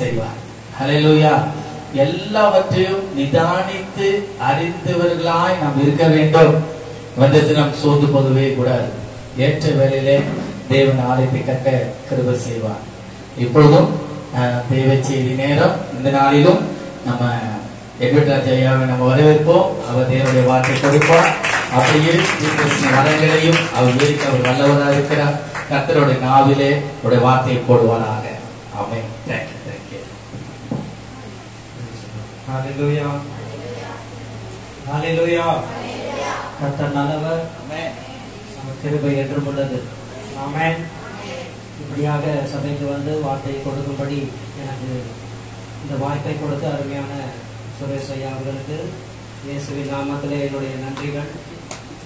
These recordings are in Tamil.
செய்வார். ஹல்லேலூயா. எல்லாவற்றையும் நிதானித்து அறிந்தவர்களாய் நாம் இருக்க வேண்டும். நாம் சோர்ந்து போகவே கூடாது. ஏற்ற வேளையிலே தேவன் ஆலயத்தை கட்ட கிருபை செய்வார். இப்பொழுதும் தேவ செய்தி நேரம். இந்த நாளிலும் நம்ம எட்வர்ட் ஐயாவை நம்ம வரவேற்போம். அவர் தேவனுடைய வார்த்தை கொடுப்பார். அப்படியே வரங்களையும் அவர் வேடிக்கை அவர் வல்லவராக இருக்கிறார். கர்த்தருடைய நாவிலே அவருடைய வார்த்தையை போடுவாராக. ஆமென். தேங்க்யூ. ஹல்லேலூயா. ஹல்லேலூயா. கர்த்தர் நல்லவர். ஆமென். அவர் கிருபை என்றும் உள்ளது. ஆமென். இப்படியாக சபைக்கு வந்து வார்த்தையை கொடுக்கும்படி எனக்கு இந்த வாய்ப்பை கொடுத்த அருமையான சுரேஷ் ஐயா அவர்களுக்கு இயேசுவின் நாமத்திலே என்னுடைய நன்றிகள்.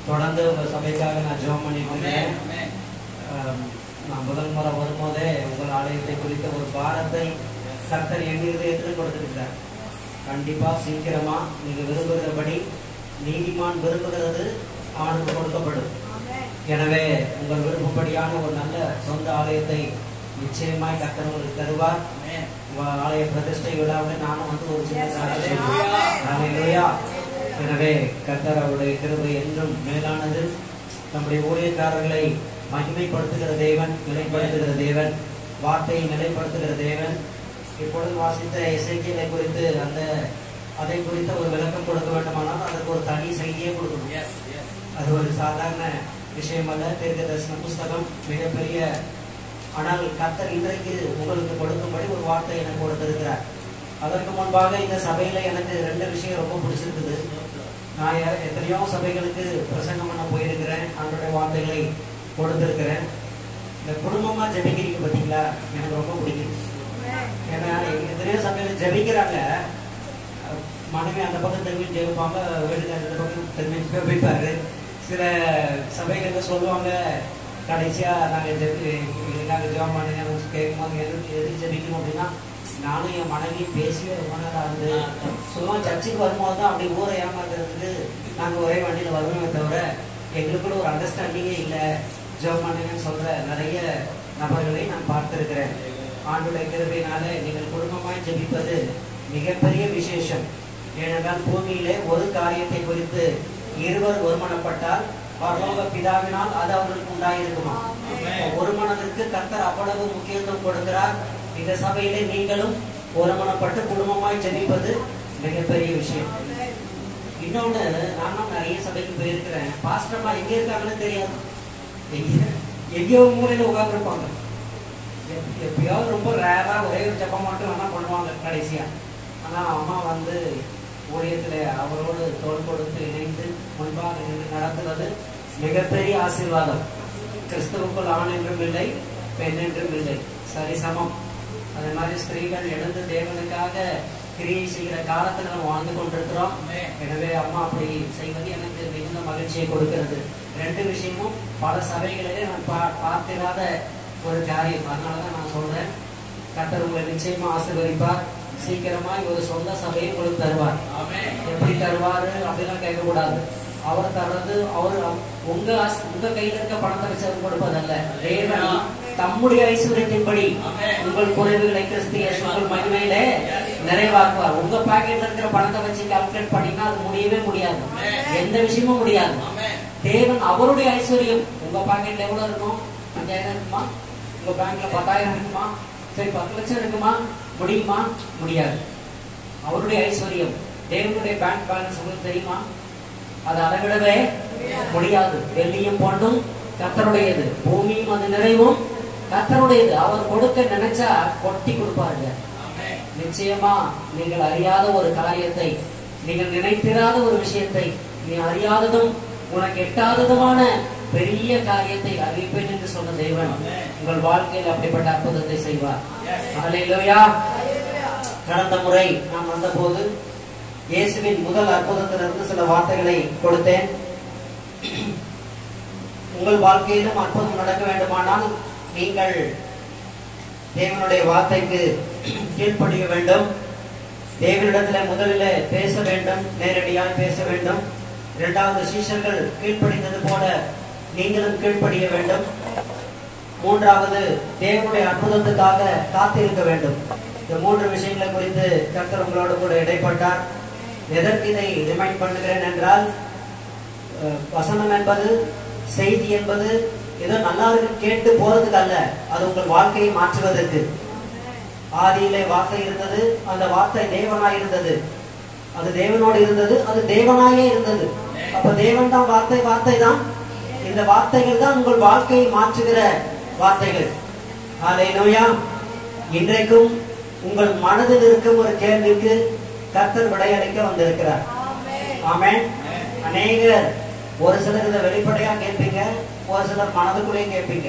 தொடர்ந்து உங்கள் சபைக்காக நான் ஜெபம் பண்ணிக்கிறேன். நான் முதல் முறை வரும்போதே உங்கள் ஆலயத்தை குறித்த ஒரு பாரத்தை கர்த்தர் என் இருதயத்தில் கொடுத்திருக்கிறார். கண்டிப்பா சீக்கிரமா நீங்க விரும்புகிறபடி நீதிமான் விரும்புகிறது அவனுக்கு கொடுக்கப்படும். எனவே உங்கள் விருப்பப்படியான ஒரு நல்ல சொந்த ஆலயத்தை நிச்சயமாய் கர்த்தர் உங்களுக்கு தருவார். ஆலய பிரதிஷ்டை விழாவில் நானும் வந்து ஒரு சின்ன. எனவே கர்த்தர் அவருடைய கிருபை என்றும் மேலானது. நம்முடைய ஊழியக்காரர்களை மகிமைப்படுத்துகிற தேவன், நிலைப்படுத்துகிற தேவன், வார்த்தையை நிலைப்படுத்துகிற தேவன். இப்பொழுது வாசித்த எசேக்கியேலை குறித்து அதை குறித்த ஒரு விளக்கம் கொடுக்க வேண்டுமானால் அதற்கு ஒரு தனி செய்தியே கொடுக்கணும். அது ஒரு சாதாரண விஷயம் அல்ல. தீர்க்க தரிசன புஸ்தகம் மிகப்பெரிய. ஆனால் கர்த்தர் இன்றைக்கு உங்களுக்கு கொடுக்கும்படி ஒரு வார்த்தை எனக்கு கொடுத்திருக்கிறார். அதற்கு முன்பாக இந்த சபையில எனக்கு 2 விஷயம் ரொம்ப பிடிச்சிருக்குது. நான் எத்தனையோ சபைகளுக்கு பிரசங்கம் பண்ண போயிருக்கிறேன். அவருடைய வார்த்தைகளை கொடுத்திருக்கிறேன். இந்த குடும்பமா ஜெபிக்கிறீங்க பார்த்தீங்களா, எனக்கு ரொம்ப பிடிக்கும். ஏன்னா எத்தனையோ சபைகள் ஜெபிக்கிறாங்க, மனைவி அந்த பக்கம் திரும்பி ஜெபிப்பாங்க, வீட்டுக்காரர் அந்த பக்கம் திரும்பி ஜெபிப்பாரு. சில சபைகள் சொல்லுவாங்க, கடைசியா நாங்கள் ஜெபம் பண்ணுங்க கேட்கும்போது எதுக்கு ஜெபிக்கணும் அப்படின்னா, நானும் என் மனைவி பேசியே ரொம்ப நேரம் ஆகுது. சும்மா சர்ச்சுக்கு வரும்போது தான் அப்படி ஊரை ஏமாத்துறதுக்கு நாங்கள் ஒரே வண்டியில் வருவோமே தவிர எங்களுக்குள்ள ஒரு அண்டர்ஸ்டாண்டிங்கே இல்லை. ஜெபம் பண்ணுங்கன்னு சொல்ற நிறைய நபர்களை நான் பார்த்திருக்கிறேன். ஆண்டுடைய கிருபையினால நீங்கள் குடும்பமாய் ஜெபிப்பது மிகப்பெரிய விசேஷம். ஏனென்றால் பூமியிலே ஒரு காரியத்தை குறித்து இருவர் ஒருமனப்பட்டால் பரலோக பிதாவினால் அது அவர்களுக்கு உண்டாயிருக்குமா. ஒரு மனதிற்கு கர்த்தர் அவ்வளவு முக்கியத்துவம் கொடுக்கிறார். இந்த சபையிலே நீங்களும் ஒருமனப்பட்டு குடும்பமாய் ஜெபிப்பது மிகப்பெரிய விஷயம். இன்னொன்னு, நானும் நிறைய சபைக்கு போயிருக்கிறேன். பாஸ்டர்மா எங்க இருக்காங்கன்னு தெரியாது. எங்கேயோ மூலையில உட்கார்ந்துருப்பாங்க. எப்பயாவது ரொம்ப ரேரா ஒரே ஒரு ஜெபம் மட்டும் வேணா பண்ணுவாங்க கடைசியா. ஆனா அம்மா வந்து ஊழியத்துல அவரோடு தோள் கொடுத்து இணைந்து முன்பாக நடத்துவது மிகப்பெரிய ஆசீர்வாதம். கிறிஸ்துவுக்குள் ஆண் என்றும் இல்லை, பெண் என்றும் இல்லை, சரிசமம். அதே மாதிரி ஸ்திரீகள் எழுந்து தேவனுக்காக கிரியை செய்கிற காலத்துல நம்ம வாழ்ந்து கொண்டிருக்கிறோம். எனவே அம்மா அப்படி செய்வது எனக்கு மிகுந்த மகிழ்ச்சியை கொடுக்கிறது. 2 விஷயமும் பல சபைகளிலே நான் பார்த்திராத ஒரு காரியம். அதனாலதான் நான் சொல்றேன், கர்த்தர் உங்களை நிச்சயமா ஆசீர்வதிப்பார். சீக்கிரமாய் ஒரு சொந்த சபையை உங்களுக்கு தருவார். எப்படி தருவாரு அப்படிலாம் கேட்கக்கூடாது. அவர் தர்றது அவரு உங்க கையில இருக்க பணத்தை வச்சு அவர் கொடுப்பதல்ல. தேவன் தம்முடைய ஐஸ்வர்யத்தின்படி உங்கள் குறைவுகளை கிறிஸ்து உங்கள் மகிமையில நிறைவாக்குவார். உங்க பாக்கெட்ல இருக்கிற பணத்தை வச்சு கால்குலேட் பண்ணினா அது முடியவே முடியாது. எந்த விஷயமும் முடியாது. தேவன் அவருடைய ஐஸ்வர்யம். உங்க பாக்கெட்ல எவ்வளவு இருக்கும்? 5000 இருக்குமா? உங்க பேங்க்ல 10,000 இருக்குமா? சரி 10 லட்சம் இருக்குமா? முடியுமா? முடியாது. அவருடைய ஐஸ்வர்யம். தேவனுடைய பேங்க் பேலன்ஸ் உங்களுக்கு தெரியுமா? அது அளவிடவே முடியாது. வெள்ளியும் பொன்னும் கர்த்தருடையது, பூமியும் அது நிறைவும் கர்த்தருடையது. அவர் கொடுக்க நினைச்சா கொட்டி கொடுப்பாருங்க. நிச்சயமா நீங்கள் அறியாத ஒரு காரியத்தை, நீங்கள் நினைத்திராத ஒரு விஷயத்தை, நீ அறியாததும் உனக்கு எட்டாததுமான பெரிய காரியத்தை அறிவிப்பேன் என்று சொன்ன தேவன் உங்கள் வாழ்க்கையில் அப்படிப்பட்ட அற்புதத்தை செய்வார். அல்லேலூயா. கடந்த முறை நான் வந்த போது இயேசுவின் முதல் அற்புதத்திலிருந்து சில வார்த்தைகளை கொடுத்தேன். உங்கள் வாழ்க்கையிலும் அற்புதம் நடக்க வேண்டுமானால் நீங்கள் தேவனுடைய வார்த்தைக்கு கீழ்ப்படிய வேண்டும். தேவனிடத்துல முதலில் பேச வேண்டும், நேரடியாக பேச வேண்டும். 2வது சீஷர்கள் கீழ்ப்படிந்தது போல நீங்களும் கீழ்ப்படிய வேண்டும். 3வது தேவனுடைய அற்புதத்துக்காக காத்திருக்க வேண்டும். இந்த 3 விஷயங்களை குறித்து கர்த்தர் உங்களோடு கூட இடைப்பட்டார். எதற்கு இதை ரிமைண்ட் பண்ணுகிறேன் என்றால், வசனம் என்பது, செய்தி என்பது ஏதோ நல்லா இருக்கு கேட்டு போறதுக்கு அல்ல, அது உங்கள் வாழ்க்கையை மாற்றுவதற்கு. ஆதியிலே வார்த்தை இருந்தது, அந்த வார்த்தை தேவனாய் இருந்தது, அது தேவனோடு இருந்தது, அது தேவனாயே இருந்தது. அப்ப தேவன் தான் வார்த்தை, வார்த்தை தான். இந்த வார்த்தைகள் தான் உங்கள் வாழ்க்கையை மாற்றுகிற வார்த்தைகள். ஹல்லேலூயா. இன்றைக்கும் உங்கள் மனதில் இருக்கும் ஒரு கேள்விக்கு கர்த்தர் விடையளிக்க வந்திருக்கிறார். ஆமென். அநேகர் ஒரு சிலர் இதை வெளிப்படையா கேட்பீங்க, ஒரு சிலர் மனதுக்குள்ளே கேட்பீங்க.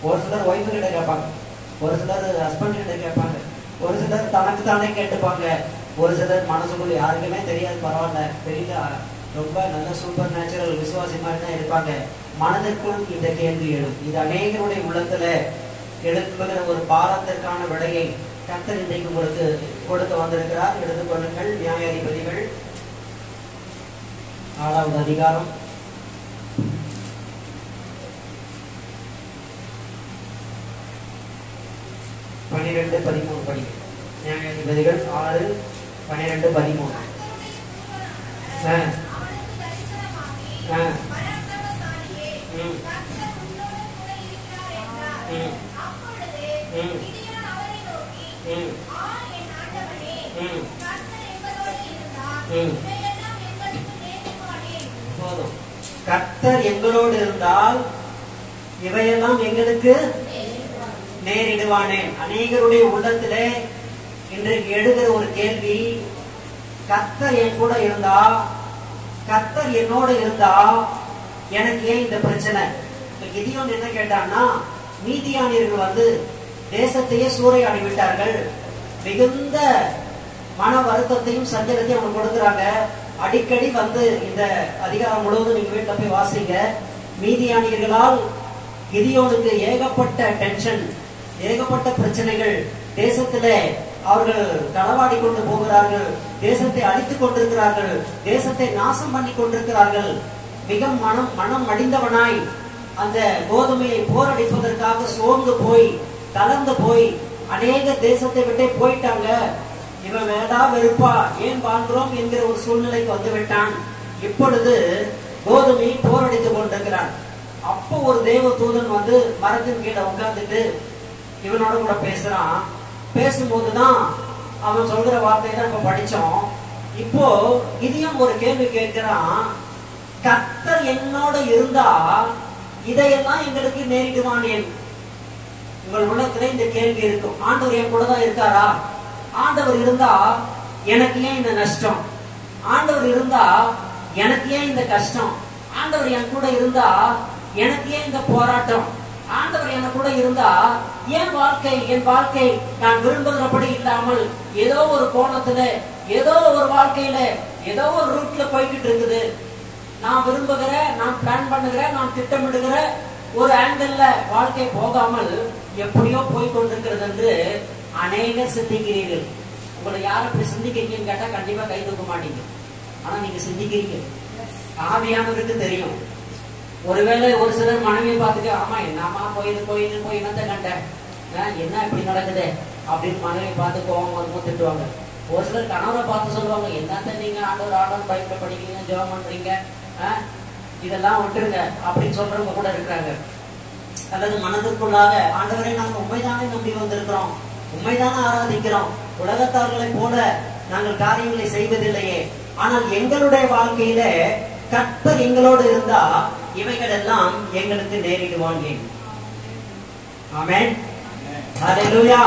ஒரு சிலர் ஒய்ஃபு கிட்ட கேட்பாங்க, ஒரு சிலர் ஹஸ்பண்ட் கிட்ட கேட்பாங்க, ஒரு சிலர் தனக்கு தானே கேட்டுப்பாங்க, ஒரு சிலர் மனசுக்குள்ள யாருக்குமே தெரியாது, பரவாயில்ல, தெரியல, ரொம்ப நல்ல சூப்பர் நேச்சுரல் விசுவாசி மாதிரி தான் இருப்பாங்க. மனதிற்குள் இந்த கேள்வி எழும். இது அநேகருடைய உள்ளத்துல எழுப்புகிற ஒரு பாரத்திற்கான விடையை கர்த்தர் இன்றைக்கு உங்களுக்கு கொடுக்க வந்திருக்கிறார். எடுத்துக்கொள்ளுங்கள். நியாயாதிபதிகள் 6வது அதிகாரம் 12-13 படி. நியாயாதிபதிகள் 6:12-13. போதும். கர்த்தர் எங்களோடு இருந்தால் இவையெல்லாம் எங்களுக்கு நேரிடுவானேன். அநேகருடைய உள்ளத்திலே இன்றைக்கு எழுகிற ஒரு கேள்வி, கர்த்தர் என் கூட இருந்தா, கர்த்தர் என்னோடு இருந்தா எனக்கு ஏன் இந்த பிரச்சனை? கிதியோன் என்ன கேட்டான்னா, மீதியானியர்கள் வந்து தேசத்தையே சூறையாடி விட்டார்கள், மிகுந்த மன வருத்தத்தையும் சஞ்சலத்தையும் அவங்க கொடுக்குறாங்க. அடிக்கடி வந்து இந்த அதிகாரம் முழுவதும் நீங்க வீட்டுல போய் வாசிங்க. மீதியானியர்களால் கிதியோனுக்கு ஏகப்பட்ட டென்ஷன், ஏகப்பட்ட பிரச்சனைகள். தேசத்திலே அவர்கள் களவாடி கொண்டு போகிறார்கள், தேசத்தை அழித்துக் கொண்டிருக்கிறார்கள், தேசத்தை நாசம் பண்ணி கொண்டிருக்கிறார்கள். மிக மனம் மடிந்தவனாய் அந்த கோதுமையை போரடிப்பதற்காக சோர்ந்து போய் தளர்ந்து போய் அநேக தேசத்தை விட்டே போயிட்டாங்க. இவன் வேண்டா வெறுப்பா ஏன் வாழ்கிறோம் என்கிற ஒரு சூழ்நிலைக்கு வந்து விட்டான். இப்பொழுது கோதுமையை போரடித்துக் கொண்டிருக்கிறான். அப்போ ஒரு தேவ தூதன் வந்து மரத்தின் கீழே உட்கார்ந்துட்டு இவனோட கூட பேசுறான். பேசும்போதுதான் அவன் சொல்ற வார்த்தை தான் இப்ப படிச்சோம். இப்போ இதையும் ஒரு கேள்வி கேட்கிறான், கர்த்தர் என்னோட இருந்தா இதையெல்லாம் எங்களுக்கு நேரிடுவானேன்? உங்கள் உள்ளத்துல இந்த கேள்வி இருக்கும். ஆண்டவர் என் கூட தான் இருக்காரா? ஆண்டவர் இருந்தா எனக்கு ஏன் இந்த நஷ்டம்? ஆண்டவர் இருந்தா எனக்கு ஏன் இந்த கஷ்டம்? ஆண்டவர் என் கூட இருந்தா எனக்கு ஏன் இந்த போராட்டம்? ஆண்டவர் என் கூட இருந்தா என் வாழ்க்கை நான் விரும்புகிறபடி இல்லாமல் ஏதோ ஒரு கோணத்துல, ஏதோ ஒரு வாழ்க்கையில, ஏதோ ஒரு ரூட்ல போய்கிட்டு இருக்குது. நான் விரும்புகிற, நான் பிளான் பண்ணுகிற, நான் திட்டமிடுகிற ஒரு ஆங்கிள் வாழ்க்கை போகாமல் எப்படியோ போய் கொண்டிருக்கிறது என்று அநேகர் சிந்திக்கிறீர்கள். உங்களை யாரும் அப்படி சிந்திக்கிறீங்கன்னு கேட்டா கண்டிப்பா கை தூக்க மாட்டீங்க. ஆனா நீங்க சிந்திக்கிறீங்க. ஆவியானவருக்கு தெரியும். ஒருவேளை ஒரு சிலர் மனைவியை பார்த்துட்டு, ஆமா என்னமா போய் என்னத்தை கண்டேன், என்ன இப்படி நடக்குது அப்படின்னு மனைவியை பார்த்து கோவம் வரும்போது திட்டுவாங்க. ஒரு சிலர் கணவரை பார்த்து சொல்லுவாங்க, என்னத்த நீங்க ஆண்டவர் பைப்ல படிக்கிறீங்க, ஜெபம் பண்றீங்க, இதெல்லாம் விட்டுருங்க அப்படின்னு சொல்றவங்க கூட இருக்கிறாங்க. அல்லது மனதிற்குள்ளாக, ஆண்டவரை நாங்கள் உண்மைதானே நம்பி வந்திருக்கிறோம், உண்மைதானே ஆராதிக்கிறோம், உலகத்தார்களை போல நாங்கள் காரியங்களை செய்வதில்லையே, ஆனால் எங்களுடைய வாழ்க்கையில கர்த்தர் எங்களோடு இருந்தா இவைகள் எல்லாம் எங்களுக்கு நேரிடுவான். ஆமென். ஹல்லேலூயா.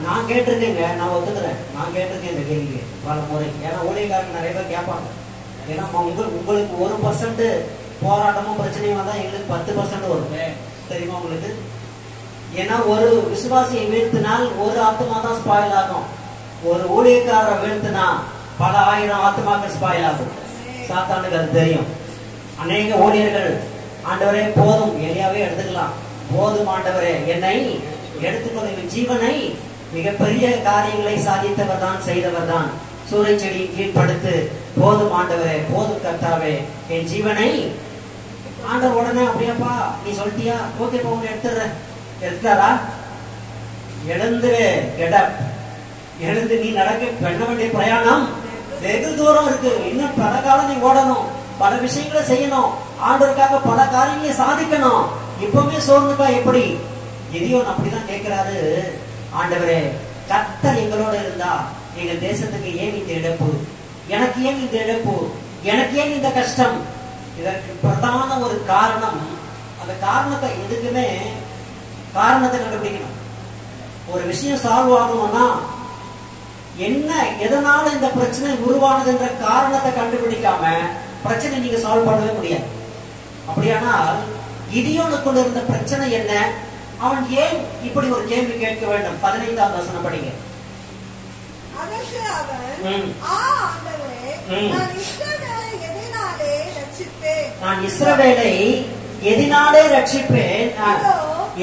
நான் கேட்டிருக்கேங்க, நான் ஒத்துக்கிறேன், நான் கேட்டிருக்கேன் இந்த கேள்வி பல முறை. ஏன்னா ஊழியக்காரங்க நிறைய பேர் கேட்பாங்க. ஏன்னா உங்களுக்கு 1% போராட்டமும் பிரச்சனையும் வந்தா எங்களுக்கு 10% வரும், தெரியுமா உங்களுக்கு? ஏன்னா ஒரு விசுவாசியை வீழ்த்தினால் ஒரு ஆத்மா தான் ஸ்பாயில் ஆகும். ஒரு ஊழியக்காரரை வீழ்த்தினா பல ஆயிரம் ஆத்மாக்கள் ஸ்பாயில் ஆகும். சாத்தானுக்கு அது தெரியும். அநேக ஊழியர்கள், ஆண்டவரே போதும், எலியாவே எடுத்துக்கலாம், போதும் ஆண்டவரே என்னை எடுத்துக்கொள்ள, ஜீவனை மிகப்பெரிய காரியங்களை சாதித்தவர் தான், செய்தவர் தான். சூறை செடி கீழ்படுத்து, போதும் ஆண்டவரே, போதும் கர்த்தாவே, என் ஜீவனை. ஆண்டவர் உடனே, அப்படியாப்பா நீ சொல்லிட்டியா, ஓகேப்பா உன்னை எடுத்துடுறேன். எடுத்தாரா? எழுந்துரு, கெடப், இங்கிருந்து நீ பண்ண வேண்டிய பிரயாணம் வெகு தூரம் இருக்கு. இன்னும் பல காலம் நீ ஓடணும், பல விஷயங்களை செய்யணும், ஆண்டவருக்காக பல காரியங்களை சாதிக்கணும். இப்பவுமே சோர்ந்துட்டா எப்படி? கிதியோன் அப்படிதான் கேட்கிறாரு, ஆண்டவரே கர்த்தர் எங்களோட இருந்தா எங்க தேசத்துக்கு ஏன் இந்த இழப்பு, எனக்கு ஏன் இந்த இழப்பு, எனக்கு ஏன் இந்த கஷ்டம்? இதற்கு பிரதான ஒரு காரணம், அந்த காரணத்தை எதுக்குமே காரணத்தை கண்டுபிடிக்கணும். ஒரு விஷயம் சால்வ் ஆகணும்னா என்ன, எதனால இந்த பிரச்சனை உருவானது என்ற காரணத்தை கண்டுபிடிக்காம பிரச்சனை நீங்க சால்வ் பண்ணவே முடியாது. அப்படியானால் கிதியோனுக்குள்ள இருந்த பிரச்சனை என்ன, அவன் ஏன் இப்படி ஒரு கேள்வி கேட்க வேண்டும்? 15ஆம் வசனம் படிங்க. அதற்கு அவன், ஆண்டவரே, நான் இஸ்ரவேலை எதினாலே ரட்சிப்பேன்? நான் இஸ்ரவேலை எதினாலே ரட்சிப்பேன்?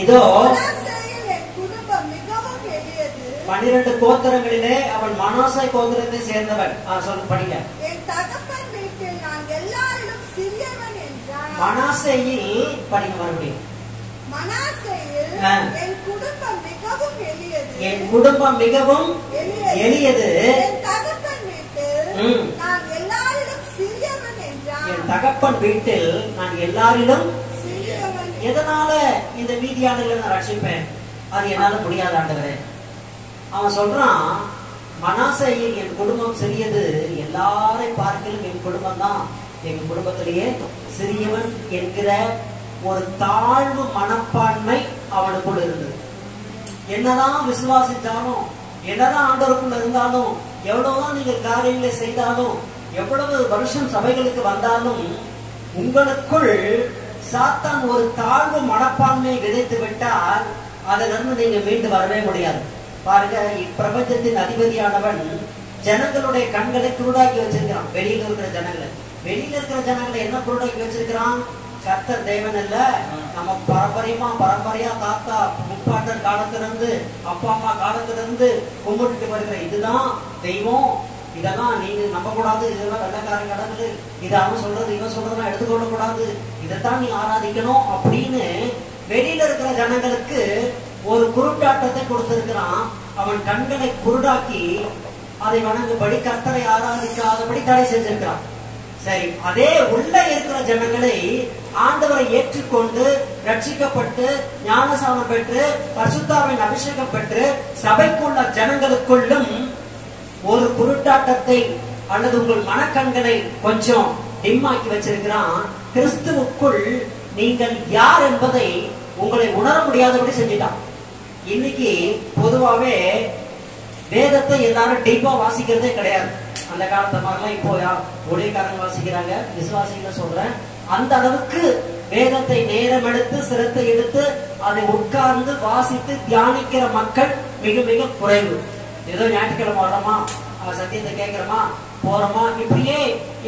இதோ மனாசேயில் என் குடும்பம் மிகவும் எளியது. 12 கோத்திரங்களிலே அவன் மனாசே கோத்திரத்தை சேர்ந்தவன். சொல்லு படிங்க. என் தகப்பன் வீட்டில் நான் எல்லாரிலும் சிறியவன் என்றான். மனாசேயில் படிங்க மறுபடியும். மனாசேயில் என் குடும்பம் மிகவும் எளியது. என் குடும்பம் மிகவும் எளியது. என் தகப்பன் வீட்டில் நான் எல்லாரிலும் சிறியவன் என்றான். என் தகப்பன் வீட்டில் நான் எல்லாரிலும் சிறியவன். எதனால இந்த மீதியானவர்களை நான் ரட்சிப்பேன்? அது என்னால முடியாத ஆண்டவரே. அவன் சொல்றான், மனாசேயில் என் குடும்பம் சிறியது, எல்லாரை பார்க்கலும் என் குடும்பம் தான் எங்க குடும்பத்திலேயே சிறியவன் என்கிற ஒரு தாழ்வு மனப்பான்மை அவனுக்குள் இருந்தது. என்னதான் விசுவாசித்தாலும், என்னதான் ஆண்டவருக்குள்ள இருந்தாலும், எவ்வளவுதான் நீங்க காரியங்களை செய்தாலும், எவ்வளவு வருஷம் சபைகளுக்கு வந்தாலும், உங்களுக்குள் சாத்தான் ஒரு தாழ்வு மனப்பான்மையை விதைத்து விட்டால் அதிலிருந்து நீங்க மீண்டு வரவே முடியாது. பாருங்க, இப்பிரபஞ்சத்தின் அதிபதியானவன் ஜனங்களுடைய கண்களை குருடாக்கி வச்சிருக்கிறான். வெளியில இருக்கிற ஜனங்களை என்ன குருடாக்கி வச்சிருக்கிறான்? கர்த்தர் தேவன் அல்ல, நம்ம பரம்பரையா தாத்தா முப்பாட்டன் காலத்திலிருந்து அப்பா அம்மா காலத்திலிருந்து கும்பிட்டு வருகிற இதுதான் தெய்வம், இதெல்லாம் நீங்க நம்ப கூடாது, இதெல்லாம் வெள்ளக்காரன் கடவுள், இது அவன் சொல்றது இவன் சொல்றதெல்லாம் எடுத்துக்கொள்ள கூடாது, இதைத்தான் நீ ஆராதிக்கணும் அப்படின்னு வெளியில இருக்கிற ஜனங்களுக்கு ஒரு குருட்டாட்டத்தை கொடுத்திருக்கிறான். அவன் கண்களை குருடாக்கி அதை வணங்கும்படி, கர்த்தரை ஆராதிக்காதபடி தடை செஞ்சிருக்கிறான். சரி, அதே உள்ள இருக்கிற ஜனங்களை ஆண்டவரை ஏற்றுக்கொண்டு ரட்சிக்கப்பட்டு ஞானசானம் பெற்று பரிசுத்தாவின் அபிஷேகம் பெற்று சபைக்குள்ள ஜனங்களுக்குள்ளும் ஒரு குருட்டாட்டத்தை அல்லது உங்கள் மனக்கண்களை கொஞ்சம் டிம்மாக்கி வச்சிருக்கிறான். கிறிஸ்துவுக்குள் நீங்கள் யார் என்பதை உங்களை உணர முடியாதபடி செஞ்சிட்டான். இன்னைக்கு பொதுவாவே வேதத்தை எல்லாரும் டீப்பா வாசிக்கிறதே கிடையாது. அந்த காலத்து மாதிரிலாம் இப்போ ஊழியக்காரங்க வாசிக்கிறாங்க, விசுவாசிகளை சொல்றேன். அந்த அளவுக்கு வேதத்தை நேரம் எடுத்து சிரத்தை எடுத்து அதை உட்கார்ந்து வாசித்து தியானிக்கிற மக்கள் மிக மிக குறைவு. ஏதோ ஞாயிற்றுக்கிழமை வர்றோமா, சத்தியத்தை கேட்கிறோமா, போறோமா, இப்படியே.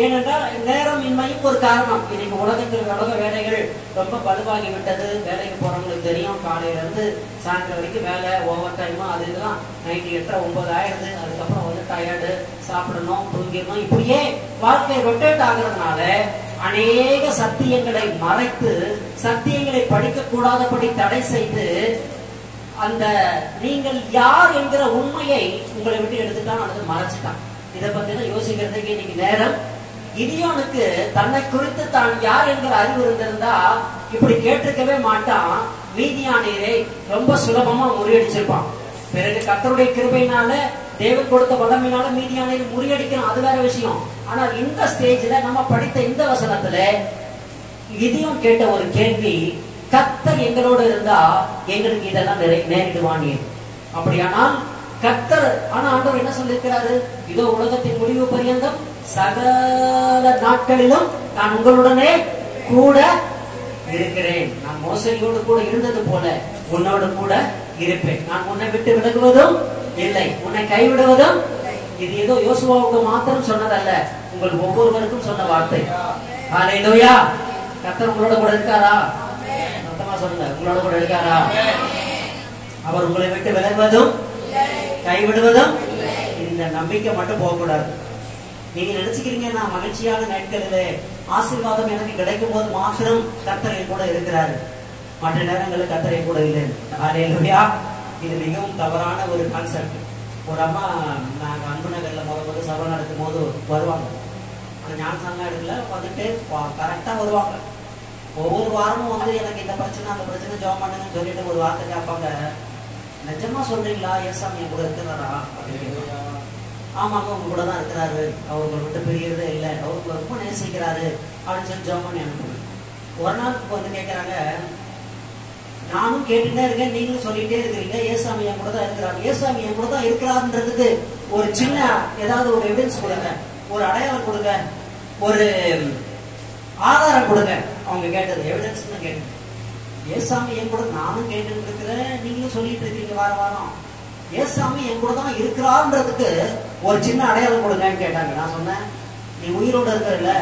ஏனென்றால் நேரம் இன்மையும் ஒரு காரணம். இன்னைக்கு உலக வேலைகள் ரொம்ப வலுவாகி விட்டது. வேலைக்கு போறவங்களுக்கு தெரியும், காலையில இருந்து சாயந்தரம் வரைக்கும் வேலை, ஓவர் டைம், அது இதெல்லாம் நைட்டு 8, 9 ஆயிடுது. அதுக்கப்புறம் வந்து டயர்டு, சாப்பிடணும், தூங்கிடணும், இப்படியே வாழ்க்கை ரொட்டேட் ஆகுறதுனால அநேக சத்தியங்களை மறைத்து சத்தியங்களை படிக்க கூடாதபடி தடை செய்து அந்த நீங்கள் யார் என்கிற உண்மையை உங்களை விட்டு எடுத்துட்டான் அல்லது மறைச்சிட்டான். இதை பத்தி யோசிக்கிறதுக்கு இன்னைக்கு நேரம். கிதியோனுக்கு தன்னை குறித்து தான் யார் என்கிற அறிவு இருந்திருந்தா இப்படி கேட்டிருக்கவே மாட்டான். மீதியானீரை ரொம்ப சுலபமா முறியடிச்சிருப்பான். பிறகு கர்த்தருடைய கிருபையினால தேவன் கொடுத்த வல்லமையினால மீதியானீரை முறியடிக்கணும், அது வேற விஷயம். ஆனால் இந்த ஸ்டேஜ்ல நம்ம படித்த இந்த வசனத்துல கிதியோன் கேட்ட ஒரு கேள்வி, கர்த்தர் எங்களோட இருந்தா எங்களுக்கு இதெல்லாம் நேரிடுவானே. அப்படியானால் கர்த்தர், ஆனா ஆண்டவர் என்ன சொல்லியிருக்கிறாரு? இதோ உலகத்தின் முடிவு பரியந்தம் சகல நாட்களிலும் நான் உங்களுடனே கூட இருக்கிறேன். நான் மோசையோடு கூட இருந்தது போல உன்னோடு கூட இருப்பேன். நான் உன்னை விட்டு விலகுவதும் இல்லை, உன்னை கைவிடுவதும். இது ஏதோ யோசுவாவுக்கு மாத்திரம் சொன்னதல்ல, உங்கள் ஒவ்வொருவருக்கும் சொன்ன வார்த்தை. ஹல்லேலூயா. கர்த்தர் உங்களோட கூட இருக்காரா? சொல்லுங்க, உங்களோட கூட இருக்காரா? அவர் உங்களை விட்டு விலகுவதும் கைவிடுவதும். இந்த நம்பிக்கை மட்டும் போகக்கூடாது. நீங்க நினைச்சுக்கிறீங்க, நான் மகிழ்ச்சியான நாட்களிலே ஆசீர்வாதம் எனக்கு கிடைக்கும் போது மாத்திரம் கர்த்தரை கூட இருக்கிறாரு, மற்ற நேரங்களில் கர்த்தரை கூட இல்லை. ஹல்லேலூயா. இது மிகவும் தவறான ஒரு கான்செப்ட். ஒரு அம்மா நாங்கள் அன்பு நகரில் முதல் சபை நடக்கும் போது வருவாங்க. ஆனால் ஞானசாலாம் எடுக்கல, வந்துட்டு கரெக்டாக வருவாங்க. ஒவ்வொரு வாரமும் வந்து எனக்கு இந்த பிரச்சனை அந்த பிரச்சனை ஜெபம் பண்ணுங்கன்னு சொல்லிட்டு ஒரு வார்த்தை கேட்பாங்க. நிஜமா சொல்றீங்களா ஏசாமி என் கூட இருக்கிறாரா அப்படின்னு. ஆமாங்க உங்க கூட தான் இருக்கிறாரு, அவங்க விட்டு பிரியறதே இல்லை, அவங்க ரொம்ப நேசிக்கிறாரு அப்படின்னு சொல்லி ஜெபம் பண்ணி அனுப்புவேன். ஒரு நாள் வந்து கேட்கறாங்க, நானும் கேட்டுட்டே இருக்கேன், நீங்களும் சொல்லிட்டே இருக்கிறீங்க ஏசாமி என் கூட தான் இருக்கிறாரு. ஏசாமி என் கூட தான் இருக்கிறாருன்றதுக்கு ஒரு சின்ன ஏதாவது ஒரு எவிடன்ஸ் கொடுங்க, ஒரு அடையாளம் கொடுங்க, ஒரு ஆதாரம் கொடுங்க. அவங்க கேட்டது எவிடன்ஸ் தான் கேட்டது. ஏசாமி என் கூட நானும் கேட்டு இருக்கிறேன், நீங்களும் சொல்லிட்டு இருக்கீங்க வார வாரம், ஏசாமி என் கூட தான் இருக்கிறான்றதுக்கு ஒரு சின்ன அடையாளம் கொடுங்கன்னு கேட்டாங்க. நான் சொன்னேன், நீ உயிரோட இருக்கிறல்ல,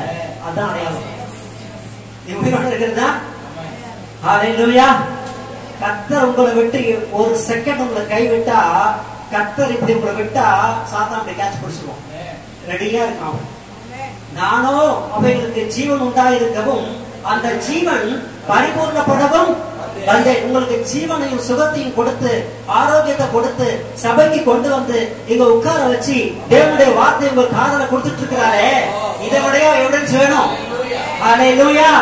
அதான் அடையாளம். நீ உயிரோட இருக்கிறதா? ஹல்லேலூயா. கர்த்தர் உங்களை விட்டு ஒரு செகண்ட் உங்களை கைவிட்டா, கர்த்தர் இப்படி உங்களை விட்டா சாத்தான் அப்படி கேட்ச் பிடிச்சிருவோம். ரெடியா இருக்கான். நானோ அவைகளுக்கு ஜீவன் உண்டாயிருக்கவும் அந்த ஜீவன் பரிபூர்ணப்படவும் வந்தேன். உங்களுக்கு ஜீவனையும் சுகத்தையும் கொடுத்து ஆரோக்கியத்தை கொடுத்து சபைக்கு கொண்டு வந்து இங்க உட்கார வச்சு தேவனுடைய வார்த்தை உங்க காதல கொடுத்துட்டு இருக்கிறாரே, இதை விட எவிடன்ஸ் வேணும். ஹல்லேலூயா.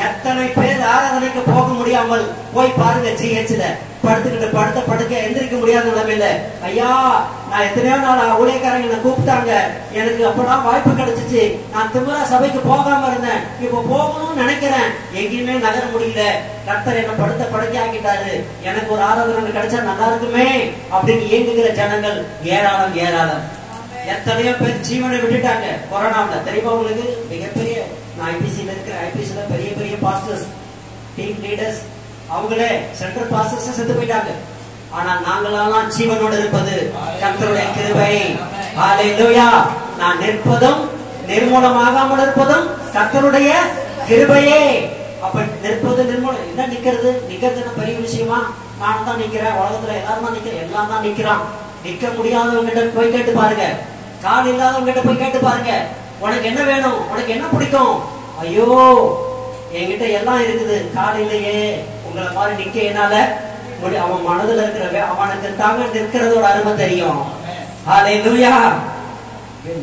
எத்தனை பேர் ஆராதனைக்கு போக முடியாமல் போய் பாருங்க, ஜிஹெச்ல படுத்துக்கிட்டு படுத்த படுக்க எந்திரிக்க முடியாத நிலைமையில, ஐயா நான் எத்தனையோ நாள் ஊழியக்காரங்க என்ன கூப்பிட்டாங்க, எனக்கு அப்பதான் வாய்ப்பு கிடைச்சிச்சு, நான் திமிரா சபைக்கு போகாம இருந்தேன், இப்ப போகணும்னு நினைக்கிறேன், எங்கேயுமே நகர முடியல, கர்த்தர் என்ன படுத்த படுக்கை ஆக்கிட்டாரு, எனக்கு ஒரு ஆராதனை கிடைச்சா நல்லா இருக்குமே அப்படின்னு இயங்குகிற ஜனங்கள் ஏராளம் ஏராளம். எத்தனையோ பேர் ஜீவனை விட்டுட்டாங்க கொரோனாவில். தெரியுமா உங்களுக்கு? மிகப்பெரிய நான் ஐபிசில இருக்கிற ஐபிசில பெரிய பெரிய பாஸ்டர்ஸ், டீம் லீடர்ஸ், அவங்களே சென்ட்ரல் பாஸ்டர்ஸ் செத்து போயிட்டாங்க. ஆனா நாங்களெல்லாம் ஜீவனோடு இருப்பது கர்த்தருடைய கிருபை. ஹல்லேலூயா. நான் நிற்பதும் நிர்மூலமாகாமல் இருப்பதும் கர்த்தருடைய கிருபையே. அப்ப நிற்பது நிர்மூலம் என்ன? நிக்கிறது பெரிய விஷயமா? நான் தான் நிக்கிறேன், உலகத்துல எல்லாரும் தான் நிக்கிறேன், எல்லாம் தான் நிக்கிறான். நிக்க முடியாதவங்க கிட்ட போய் கேட்டு பாருங்க, கால் இல்லாதவங்க கிட்ட போய் கேட்டு பாருங்க, உனக்கு என்ன வேணும், உனக்கு என்ன பிடிக்கும்? ஐயோ என்கிட்ட எல்லாம் இருக்குது, கால் இல்லையே. உங்களை மாதிரி நிக்க என்னால அவன் மனதுல இருக்கிற அவனுக்கு தாங்க நிற்கிறதோட அருமை தெரியும். ஹல்லேலூயா.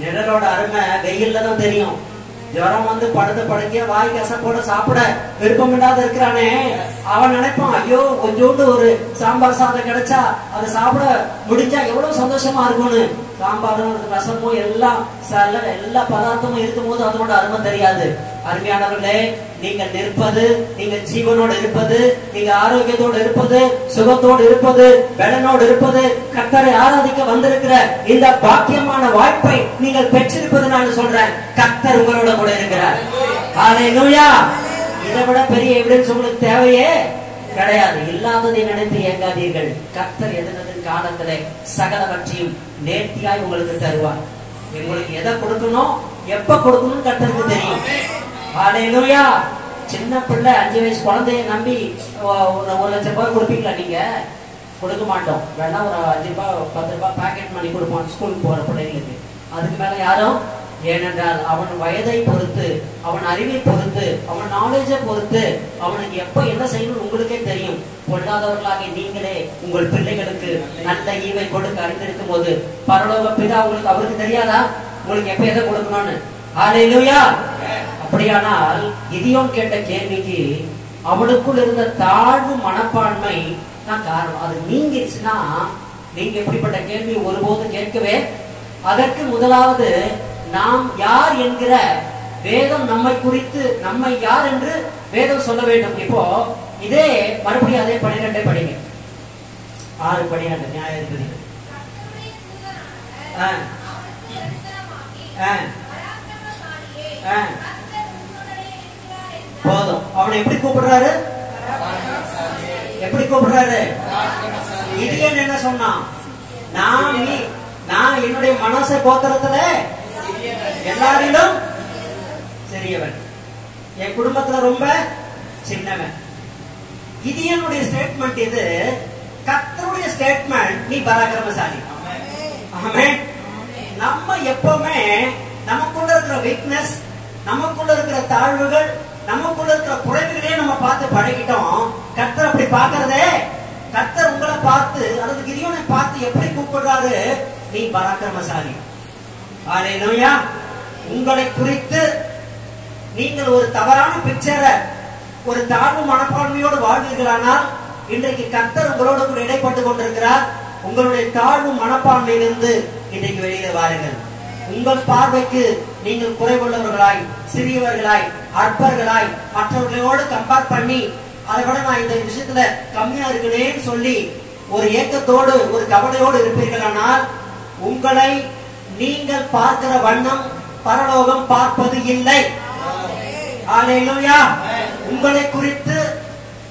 நிழலோட அருமை வெயில்ல தான் தெரியும். ஜுரம் வந்து படுத்த படுக்கையா வாய் கசப்போட சாப்பிட விருப்பம் இல்லாத இருக்கிறானே, அவன் நினைப்பான், ஐயோ கொஞ்சோண்டு ஒரு சாம்பார் சாதம் கிடைச்சா அதை சாப்பிட முடிஞ்சா எவ்வளவு சந்தோஷமா இருக்கும்னு. சாம்பாரும் ரசமும் எல்லாம் எல்லா பதார்த்தமும் இருக்கும் போது அதனோட அருமை தெரியாது. அருமையானவர்களே, நீங்க நிற்பது, நீங்க ஜீவனோடு இருப்பது, நீங்க ஆரோக்கியத்தோடு இருப்பது, சுகத்தோடு இருப்பது, பலனோடு இருப்பது, கர்த்தரை ஆராதிக்க வந்திருக்கிற இந்த பாக்கியமான வாய்ப்பை நீங்கள் பெற்றிருப்பது நான் சொல்றேன். கர்த்தர் உங்களோட கூட இருக்கிறார். ஹல்லேலூயா. இதை விட பெரிய எவிடன்ஸ் உங்களுக்கு தேவையே கிடையாது. இல்லாததை நினைத்து ஏங்காதீர்கள். கர்த்தர் எதிர்த்தின் காலத்திலே சகலவற்றையும் நேர்த்தியாய் உங்களுக்கு தருவார். உங்களுக்கு எதை கொடுக்கணும், எப்ப கொடுக்கணும் கர்த்தருக்கு தெரியும். ஹல்லேலூயா. சின்ன பிள்ளை 5 வயசு குழந்தைய நம்பி 1 லட்சம் ரூபாய் கொடுப்பீங்களா? நீங்க கொடுக்க மாட்டோம். வேணா ஒரு 5 ரூபாய் 10 ரூபாய் பாக்கெட் மணி கொடுப்போம் ஸ்கூலுக்கு போற பிள்ளைங்களுக்கு. அதுக்கு மேல யாரும், ஏனென்றால் அவன் வயதை பொறுத்து, அவன் அறிவை பொறுத்து, அவன் நாலேஜை பொறுத்து அவனுக்கு எப்ப என்ன செய்யணும் உங்களுக்கே தெரியும். பொல்லாதவர்களாக நீங்களே உங்கள் பிள்ளைகளுக்கு நல்ல ஈவை கொடுக்க அறிந்திருக்கும் போது பரலோக பிதா உங்களுக்கு அவருக்கு தெரியாதா உங்களுக்கு எப்ப எதை கொடுக்கணும்னு? ஹல்லேலூயா. அப்படியானால் கிதியோன் கேட்ட கேள்விக்கு அவனுக்குள் இருந்த தாழ்வு மனப்பான்மை தான் காரணம். அது நீங்கிடுச்சுன்னா நீங்க எப்படிப்பட்ட கேள்வி ஒருபோதும் கேட்கவே. அதற்கு முதலாவது நாம் யார் என்கிற வேதம் நம்மை குறித்து, நம்மை யார் என்று வேதம் சொல்ல வேண்டும். இப்போ இதே மறுபடியும் அதே 12 படிங்க. 6:12 நியாயாதிபதிகள். போதும். அவனை எப்படி கூப்பிடுறாரு? எப்படி கூப்பிடுறாரு? கிதியோன் என்ன சொன்னான்? நான் என்னுடைய மனச கோத்திரத்துல எல்லாரிலும் சிறியவன், என் குடும்பத்துல ரொம்ப சின்னவன். கிதியோனுடைய ஸ்டேட்மெண்ட் இது. கர்த்தருடைய ஸ்டேட்மெண்ட், நீ பராக்கிரமசாலி. ஆமென். நம்ம எப்பவுமே நமக்குள்ள இருக்கிற வீக்னஸ், நமக்குள்ள இருக்கிற தாழ்வுகள், நமக்குள்ள இருக்கிற குறைவுகளே நம்ம பார்த்து பழகிட்டோம். கர்த்தர் அப்படி பார்க்கறதே. கர்த்தர் உங்களை பார்த்து, அல்லது கிதியோனை பார்த்து எப்படி கூப்பிடுறாரு, நீ பராக்கிரமசாலி. ஹல்லேலூயா. உங்களை குறித்து நீங்கள் ஒரு தவறான பிக்சரை, ஒரு தாழ்வு மனப்பான்மையோடு வாழ்வீர்களானால் இன்றைக்கு கர்த்தர் உங்களோடு கூட இடைப்பட்டு கொண்டிருக்கிறார். உங்களுடைய தாழ்வு மனப்பான்மையிலிருந்து இன்றைக்கு வெளியில வாருங்கள். உங்கள் பார்வைக்கு நீங்கள் குறைவுள்ளவர்களாய், சிறியவர்களாய், அற்பர்களாய், மற்றவர்களோடு கம்பேர் பண்ணி அதை விட நான் இந்த விஷயத்துல கம்மியா இருக்கிறேன்னு சொல்லி ஒரு ஏக்கத்தோடு ஒரு கவலையோடு இருப்பீர்களானால் உங்களை நீங்கள் பார்க்கிற வண்ணம் பரலோகம் பார்ப்பது இல்லை. ஹல்லேலூயா. உங்களை குறித்து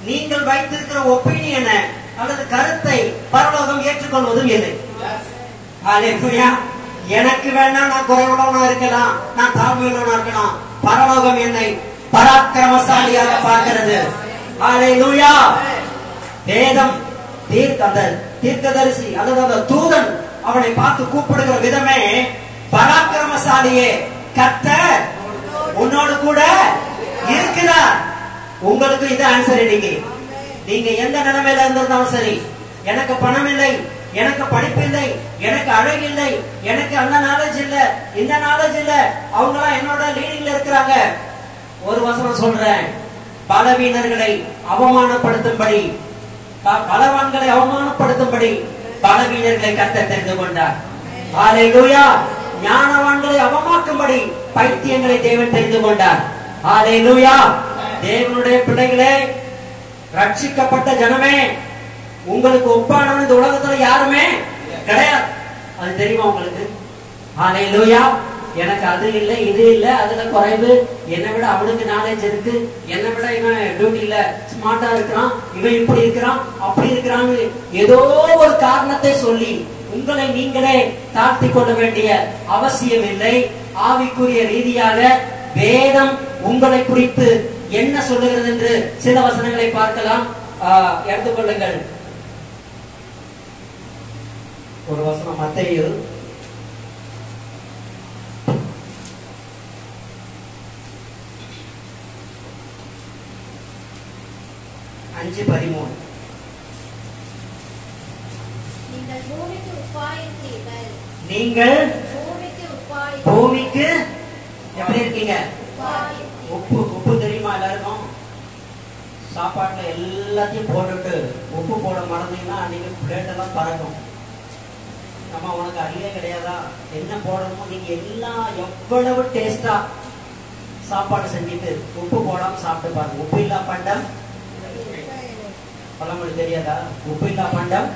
நீங்கள் வைத்திருக்கிற ஒப்பீனியனை அல்லது கருத்தை பரலோகம் ஏற்றுக்கொள்வதும் இல்லை. ஹல்லேலூயா. எனக்கு வேணா நான் குறைவுள்ளவனா இருக்கலாம், நான் தாழ்மையுள்ளவனா இருக்கலாம், பரலோகம் என்னை பராக்கிரமசாலியாக பார்க்கிறது. ஹல்லேலூயா. வேதம் தீர்க்கதரிசி அல்லது அந்த தூதன் அவனை பார்த்து கூப்பிடுகிற விதமே, பராக்கிரமசாலியே, கர்த்தர் உன்னோடு கூட இருக்கிறார். உங்களுக்கு இது ஆன்சர். நீங்க எந்த நிலைமையில இருந்திருந்தாலும் சரி, எனக்கு பணம் இல்லை, எனக்கு படிப்பு இல்லை, எனக்கு அழகு இல்லை, எனக்கு அந்த நாலேஜ் இல்ல, இந்த நாலேஜ் இல்ல, அவங்க எல்லாம் என்னோட லீடிங்ல இருக்கிறாங்க. ஒரு வசனம் சொல்றேன், பலவீனர்களை அவமானப்படுத்தும்படி, பலவான்களை அவமானப்படுத்தும்படி பலவீனர்களை கர்த்தர் தெரிந்து கொண்டார். ஹல்லேலூயா. ஞானவான்களை அவமாக்கும்படி பைத்தியங்களை தேவன் தெரிந்து கொண்டார். ஹல்லேலூயா. தேவனுடைய பிள்ளைகளே, ரட்சிக்கப்பட்ட ஜனமே, உங்களுக்கு ஒப்பானவன் இந்த உலகத்துல யாருமே கிடையாது. அது தெரியுமா உங்களுக்கு? ஹல்லேலூயா. எனக்கு அது இல்லை, இது இல்லை, அதுல குறைவு, என்னை விட அவனுக்கு நாலேஜ் இருக்கு, என்னை விட இவன் டியூட்டில ஸ்மார்ட்டா இருக்கிறான், இவன் இப்படி இருக்கிறான், அப்படி இருக்கிறான்னு ஏதோ ஒரு காரணத்தை சொல்லி உங்களை நீங்களே தாழ்த்தி கொள்ள வேண்டிய அவசியம் இல்லை. ஆவிக்குரிய ரீதியாக வேதம் உங்களை குறித்து என்ன சொல்லுகிறது என்று சில வசனங்களை பார்க்கலாம். எடுத்துக்கொள்ளுங்கள். ஒரு வசனம் மத்தேயு 5:13. நீங்கள் பூமிக்கு எப்படி இருக்கீங்க? உப்பு தெரியுமா எல்லாருக்கும்? சாப்பாட்டுல எல்லாத்தையும் போட்டுட்டு உப்பு போட மறந்தீங்கன்னா நீங்க பிளேட் எல்லாம் பறக்கும். நம்ம உனக்கு அறிவே கிடையாதா என்ன போடணுமோ? நீங்க எல்லாம் எவ்வளவு டேஸ்டா சாப்பாடு செஞ்சுட்டு உப்பு போடாம சாப்பிட்டு பாருங்க. உப்பு இல்லா பண்டம் பழமொழி தெரியாதா? உப்பு இல்லா பண்டம்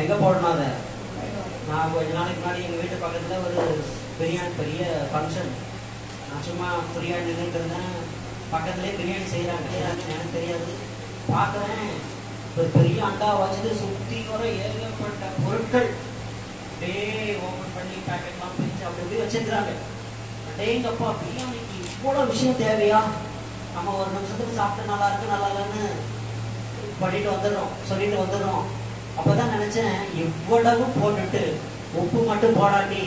எங்க போடணும்? அதை நான் கொஞ்ச நாளைக்கு முன்னாடி எங்க வீட்டு பக்கத்துல ஒரு பிரியாணி பெரிய ஃபங்க்ஷன், நான் சும்மா பிரியாணி நின்றுட்டு இருந்தேன். பக்கத்துலேயே பிரியாணி செய்யறாங்க, எனக்கு தெரியாது. பார்க்குறேன், ஒரு பெரிய அண்டா வச்சுட்டு சுற்றி வர ஏகப்பட்ட பொருட்கள் அப்படியே ஓபன் பண்ணி பேக்கெட்லாம் பிரிச்சு அப்படி இப்படி வச்சிருக்கிறாங்க. அடேங்கப்பா, பிரியாணிக்கு இவ்வளவு விஷயம் தேவையா? நம்ம ஒரு நிமிஷத்துக்கு சாப்பிட்டு நல்லா இருக்கு நல்லா இல்லைன்னு பண்ணிட்டு வந்துடுறோம், சொல்லிட்டு வந்துடுறோம். அப்பதான் நினைச்சேன், இவ்வளவு போட்டுட்டு உப்பு மட்டும் போடாட்டி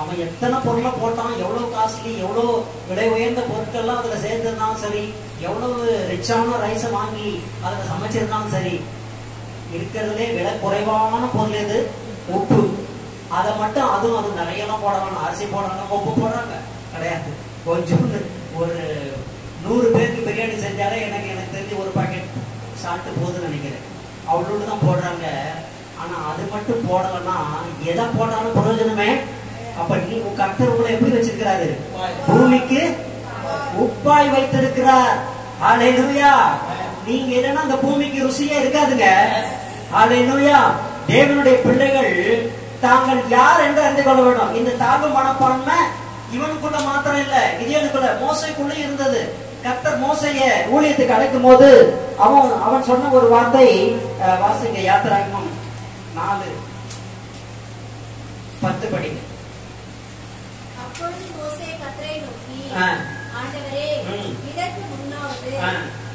அவன் எத்தனை பொருளை போட்டான், எவ்வளவு காஸ்ட்லி, எவ்வளவு விலை உயர்ந்த பொருட்கள்லாம் அதுல சேர்ந்திருந்தாலும் சரி, எவ்வளவு ரிச்சான ரைஸை வாங்கி அதுல சமைச்சிருந்தாலும் சரி, இருக்கிறதுலே விலை குறைவான பொருள் எது? உப்பு. அதை மட்டும் அதுவும் அது நிறைய எல்லாம் போட வேணும். அரிசி போடுறாங்க, உப்பு போடுறாங்க கிடையாது. கொஞ்சம் ஒரு 100 பேருக்கு பிரியாணி செஞ்சாலே எனக்கு தெரிஞ்சு ஒரு பாக்கெட் சாப்பிட்டு போகுதுன்னு நினைக்கிறேன். அவ்வளவு தான் போடுறாங்க. ஆனா அது மட்டும் போடலன்னா எதை போட்டாலும் பிரயோஜனமே. அப்ப நீ உங்க கர்த்தர் உங்களை எப்படி வச்சிருக்கிறாரு? பூமிக்கு உப்பாய் வைத்திருக்கிறார். ஹல்லேலூயா. நீங்க என்னன்னா அந்த பூமிக்கு ருசியா இருக்காதுங்க. ஹல்லேலூயா. தேவனுடைய பிள்ளைகள் தாங்கள் யார் என்று அறிந்து கொள்ள வேண்டும். இந்த தாழ்வு மனப்பான்மை இவனுக்குள்ள மாத்திரம் இல்ல, கிதியோனுக்குள்ள, மோசேக்குள்ள இருந்தது. கர்த்தர் மோசேய ஊழியத்துக்கு அழைக்கும் போது அவன் சொன்ன ஒரு வார்த்தை வாசிங்க. யாத்திராகமம் 4:10 படி. அப்பொழுது மோசே கர்த்தரை நோக்கி, ஆண்டவரே, இதற்கு முன்னாவது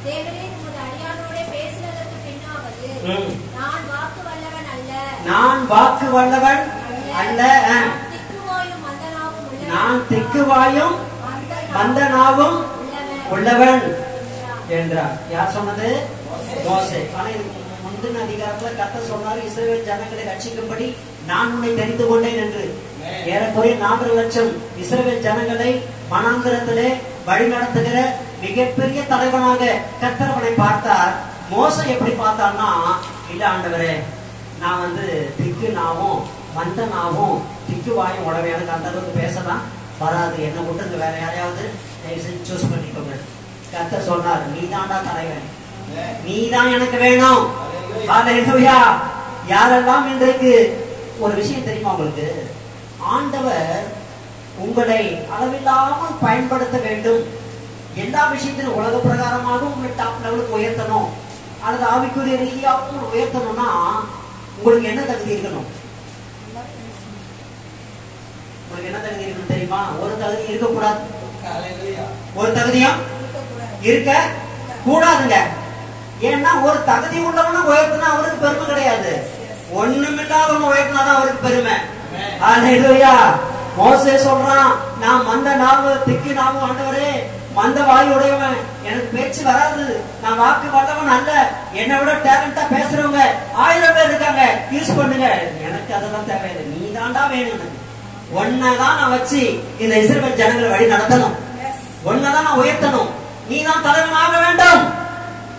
தேவரே உமது அடியாரோடே பேசினதற்கு பின்னாவது நான் வாக்கு வல்லவன் அல்ல, நான் வாக்கு வல்லவன் அல்ல, திக்குவாயும் மந்தனாவும் உள்ளவன், நான் திக்குவாயும் மந்தனாவும் உள்ளவன் என்றார். யார் சொன்னது? மோசே. ஆனா இதுக்கு முந்தின அதிகாரத்துல கர்த்தர் சொன்னாரு, இஸ்ரவேல் ஜனங்களை ரட்சிக்கும்படி நான் உன்னை தெரிந்து கொண்டேன் என்று. ஏறக்குறைய 4 லட்சம் இஸ்ரவேல் ஜனங்களை வனாந்திரத்திலே வழி நடத்துகிற மிகப்பெரிய தலைவனாக கர்த்தர் அவனை பார்த்தார். மோசே எப்படி பார்த்தான்னா, இல்ல ஆண்டவரே, நான் வந்து திக்கு நாவும் மந்த நாவும் திக்கு வாயும் உடவே எனக்கு அந்த அளவுக்கு பேசலாம் வராது, என்ன விட்டு வேற யாரையாவது சூஸ் பண்ணிக்கோங்க. கர்த்தர் சொன்னார், நீதான்டா தலைவன், நீதான் எனக்கு வேணும். ஹல்லேலூயா. யாரெல்லாம் இன்றைக்கு ஒரு விஷயம் தெரியுமா உங்களுக்கு, ஆண்டவர் உங்களை அளவில்லாமல் பயன்படுத்த வேண்டும். எல்லா விஷயத்திலும் உலக பிரகாரமாக உங்களை டாப் லெவலுக்கு உயர்த்தணும் அல்லது ஆவிக்குரிய ரீதியாகவும் உயர்த்தணும்னா உங்களுக்கு என்ன தகுதி இருக்கணும்? உங்களுக்கு என்ன தகுதி இருக்கணும் தெரியுமா? ஒரு தகுதி இருக்கக்கூடாது, ஒரு தகுதியும் இருக்க கூடாதுங்க. ஏன்னா ஒரு தகுதி உள்ளவன உயர்த்தினா அவருக்கு பெருமை கிடையாது, ஒண்ணுமில்லாதவன உயர்த்தினாதான் அவருக்கு பெருமை. ஹல்லேலூயா. மோசே சொல்றான், நான் மந்த நாவு திக்கு நாவு ஆண்டவரே, மந்த வாய் உடையவன், எனக்கு பேச்சு வராது, நான் வாக்கு வல்லவன் அல்ல, என்னை விட டேலண்டா பேசுறவங்க 1000 பேர் இருக்காங்க, யூஸ் பண்ணுங்க, எனக்கு அதெல்லாம் தேவையில்லை, நீ தாண்டா வேணும். ஒன்னதான் நான் வச்சு இந்த இஸ்ரவேல் ஜனங்களை வழி நடத்தணும், ஒன்னதான் நான் உயர்த்தணும், நீ தான் தலைவனாக வேண்டும்.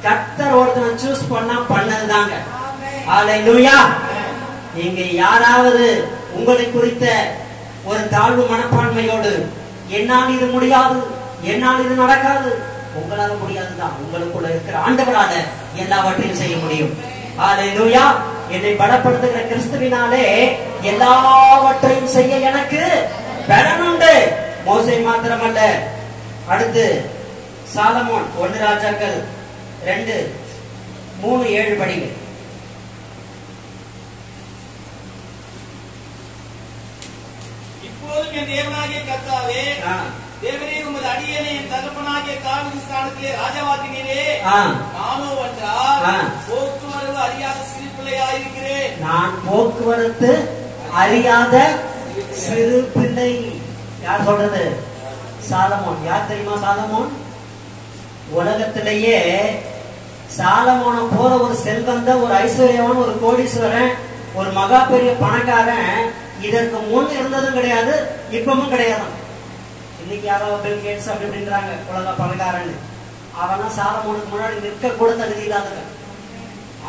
கர்த்தர் ஒருத்தனை சூஸ் பண்ணா பண்ணதுதாங்க. ஹல்லேலூயா. நீங்க யாராவது உங்களை குறித்த ஒரு தாழ்வு மனப்பான்மையோடு என்னால் இது முடியாது, என்னால் இது நடக்காது, உங்களால முடியாதுதான், உங்களுக்குள்ள இருக்கிற ஆண்டவரால எல்லாவற்றையும் செய்ய முடியும். ஹல்லேலூயா. என்னை பலப்படுத்துகிற கிறிஸ்துவினாலே எல்லாவற்றையும் செய்ய எனக்கு பலன் உண்டு. மோசே மாத்திரமல்ல. அடுத்து சாலமோன் 1 ராஜாக்கள் 2:3-7 படிங்க. இப்போதும் என் தேவனாகிய கர்த்தாவே, தேவனே, உமது அடியேனை என் தகப்பனாகிய தாவீது ஸ்தானத்திலே ராஜாவாக்கினீரே. நானோ என்றால் போக்குவரத்து அறியாத சிறு பிள்ளையாயிருக்கிறேன். நான் போக்குவரத்து அறியாத சிறு பிள்ளை. யார் சொல்றது? சாலமோன். யார் தெரியுமா சாலமோன்? உலகத்திலேயே சாலமோன போற ஒரு செல்வந்த, ஒரு ஐஸ்வர்யவான், ஒரு கோடீஸ்வரன், ஒரு மகா பெரிய பணக்காரன் இதற்கு முன் இருந்ததும் கிடையாது, இப்பவும் கிடையாது. இன்னைக்கு யாரோ பில் கேட்ஸ் அப்படி அப்படின்றாங்க உலக பணக்காரன், அவனா சாலமோனுக்கு முன்னாடி நிற்க கூட தகுதி இல்லாதவன்.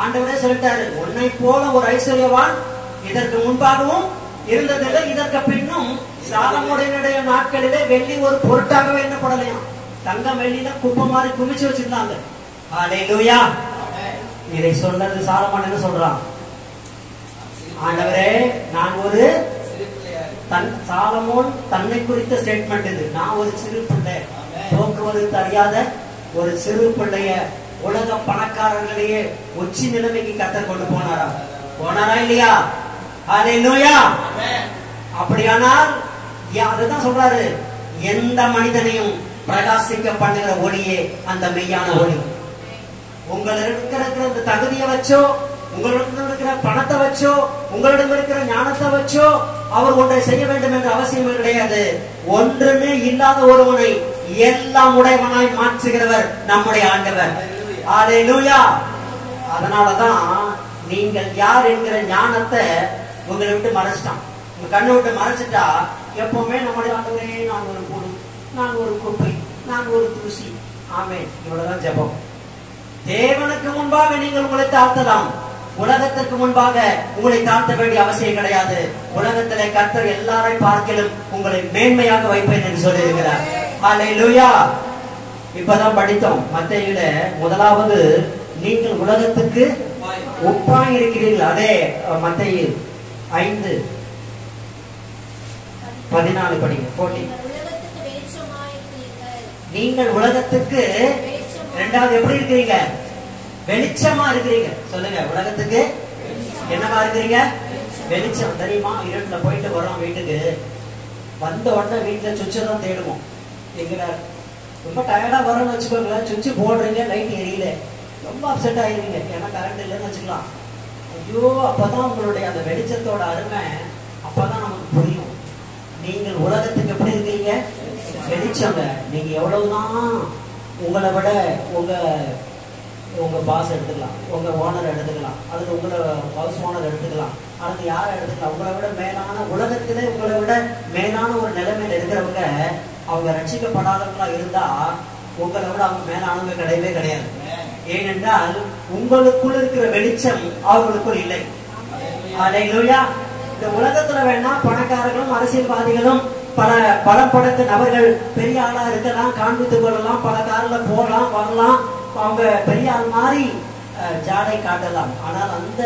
ஆண்டவரே சொல்லிட்டாரு, உன்னை போல ஒரு ஐஸ்வர்யவான் இதற்கு முன்பாகவும் இருந்ததில்லை, இதற்கு பின்னும் சாலமோனுடைய நாட்களிலே வெள்ளி ஒரு பொருட்டாகவே எண்ணப்படலையாம். தங்கம் வெள்ளியில குப்பை மாதிரி குமிச்சு வச்சிருந்தாங்க. ஹல்லேலூயா. இதை சொன்னது சாலமோன் என்ன சொல்றான்? ஆண்டவரே, நான் ஒரு சாலமோன் தன்னை குறித்த ஸ்டேட்மெண்ட் இது. நான் ஒரு சிறு பிள்ளை, போக்குவரத்து அறியாத ஒரு சிறு பிள்ளைய உலக பணக்காரர்களையே உச்சி நிலைமைக்கு கர்த்தர் கொண்டு போனாரா இல்லையா? ஹல்லேலூயா. அப்படியானால் அதுதான் சொல்றாரு, எந்த மனிதனையும் பிரகாசிக்க பண்ணுகிற ஒளியே அந்த மெய்யான ஒளி. உங்களுக்கு இருக்கிற இந்த தகுதியை வச்சோ, உங்களிடம் இருக்கிற பணத்தை வச்சோ, உங்களிடம் இருக்கிற ஞானத்தை வச்சோ அவர் ஒன்றை செய்ய வேண்டும் என்ற அவசியம் கிடையாது. ஒன்றுமே இல்லாத ஒருவனை எல்லாம் உடையவனாய் மாற்றுகிறவர் நம்முடைய ஆண்டவர். ஹல்லேலூயா. அதனாலதான் நீங்கள் யார் என்கிற ஞானத்தை உங்களை விட்டு மறைச்சிட்டான். உங்க கண்ணை விட்டு மறைச்சிட்டா எப்பவுமே நம்முடைய ஆண்டவரே, நான் ஒரு புழு, நான் ஒரு குப்பை, நான் ஒரு தூசி. ஆமென். இவ்வளவுதான் ஜெபம். தேவனுக்கு முன்பாக நீங்கள் உங்களை தாழ்த்தலாம், உலகத்திற்கு முன்பாக உங்களை தாழ்த்த வேண்டிய அவசியம் கிடையாது. உலகத்திலே கர்த்தர் எல்லாரை பார்க்கிலும் உங்களை மேன்மையாக வைப்பேன் என்று சொல்லியிருக்கிறார். ஹல்லேலூயா. இப்பதான் படித்தோம் மத்தேயுல முதலாவது, நீங்கள் உலகத்துக்கு உப்பாய் இருக்கிறீர்கள். அதே மத்தேயு 5:14 படிங்க. 14. நீங்கள் உலகத்துக்கு இரண்டாவது எப்படி இருக்கிறீங்க? வெளிச்சமா இருக்கிறீங்க. சொல்லுங்க, உலகத்துக்கு என்னவா இருக்கிறீங்க? வெளிச்சம். தெரியுமா? இருட்டுல போயிட்டு வரோம் வீட்டுக்கு, வந்த உடனே வீட்டுல சுவிட்சை தான் தேடுவோம். எங்கடா ரொம்ப டயர்டா வரோம்னு வச்சுக்கோங்களேன், சுவிட்சு போடுறீங்க, லைட் எரியல, ரொம்ப அப்செட் ஆயிருவீங்க, ஏன்னா கரண்ட் இல்லைன்னு வச்சுக்கலாம். ஐயோ, அப்பதான் உங்களுடைய அந்த வெளிச்சத்தோட அருமை அப்பதான் நமக்கு புரியும். நீங்கள் உலகத்துக்கு எப்படி இருக்கீங்க? வெளிச்சங்க. நீங்க எவ்வளவுதான் உங்களை விட உங்க உங்க பாஸ் எடுத்துக்கலாம், உங்க ஓனர் எடுத்துக்கலாம், அல்லது உங்களை ஹவுஸ் ஓனர் எடுத்துக்கலாம், அல்லது யாரை எடுத்துக்கலாம். உங்களை விட மேலான உலகத்திலே உங்களை விட மேலான ஒரு நிலைமையில இருக்கிறவங்க அவங்க ரட்சிக்கப்படாதவங்களா இருந்தா உங்களை விட அவங்க மேலானவங்க கிடையவே கிடையாது. ஏனென்றால் உங்களுக்குள் இருக்கிற வெளிச்சம் அவர்களுக்குள் இல்லை. அல்லேலூயா. இந்த உலகத்துல வேணா பணக்காரர்களும் அரசியல்வாதிகளும் பல பலம் படைத்த நபர்கள் பெரிய ஆளா இருக்கலாம், காண்பித்துக் கொள்ளலாம், பல காரில் போகலாம் வரலாம், அவங்க பெரிய ஆள் மாதிரி ஜாடை காட்டலாம். ஆனால் அந்த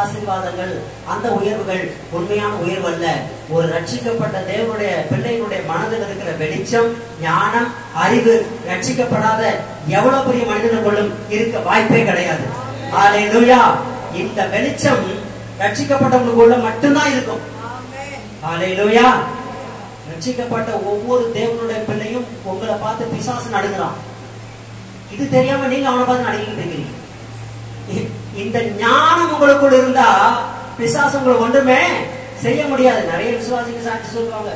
ஆசீர்வாதங்கள், அந்த உயர்வுகள் உண்மையான உயர்வு அல்ல. ஒரு ரட்சிக்கப்பட்ட தேவனுடைய பிள்ளைகளுடைய மனதில் இருக்கிற வெளிச்சம், ஞானம், அறிவு ரட்சிக்கப்படாத எவ்வளவு பெரிய மனிதனுக்குள்ளும் இருக்க வாய்ப்பே கிடையாது. அல்லேலூயா. இந்த வெளிச்சம் ரட்சிக்கப்பட்டவங்களுக்குள்ள மட்டும்தான் இருக்கும். அல்லேலூயா. ரட்சிக்கப்பட்ட ஒவ்வொரு தேவனுடைய பிள்ளையும் உங்களை பார்த்து பிசாசு நடுங்குறான். இது தெரியாம நீங்க அவனை பார்த்து நடுங்கிட்டு இருக்கிறீங்க. இந்த ஞானம் உங்களுக்குள்ள இருந்தா பிசாசு உங்களை ஒன்றுமே செய்ய முடியாது. நிறைய விசுவாசிக்கு சாட்சி சொல்லுவாங்க,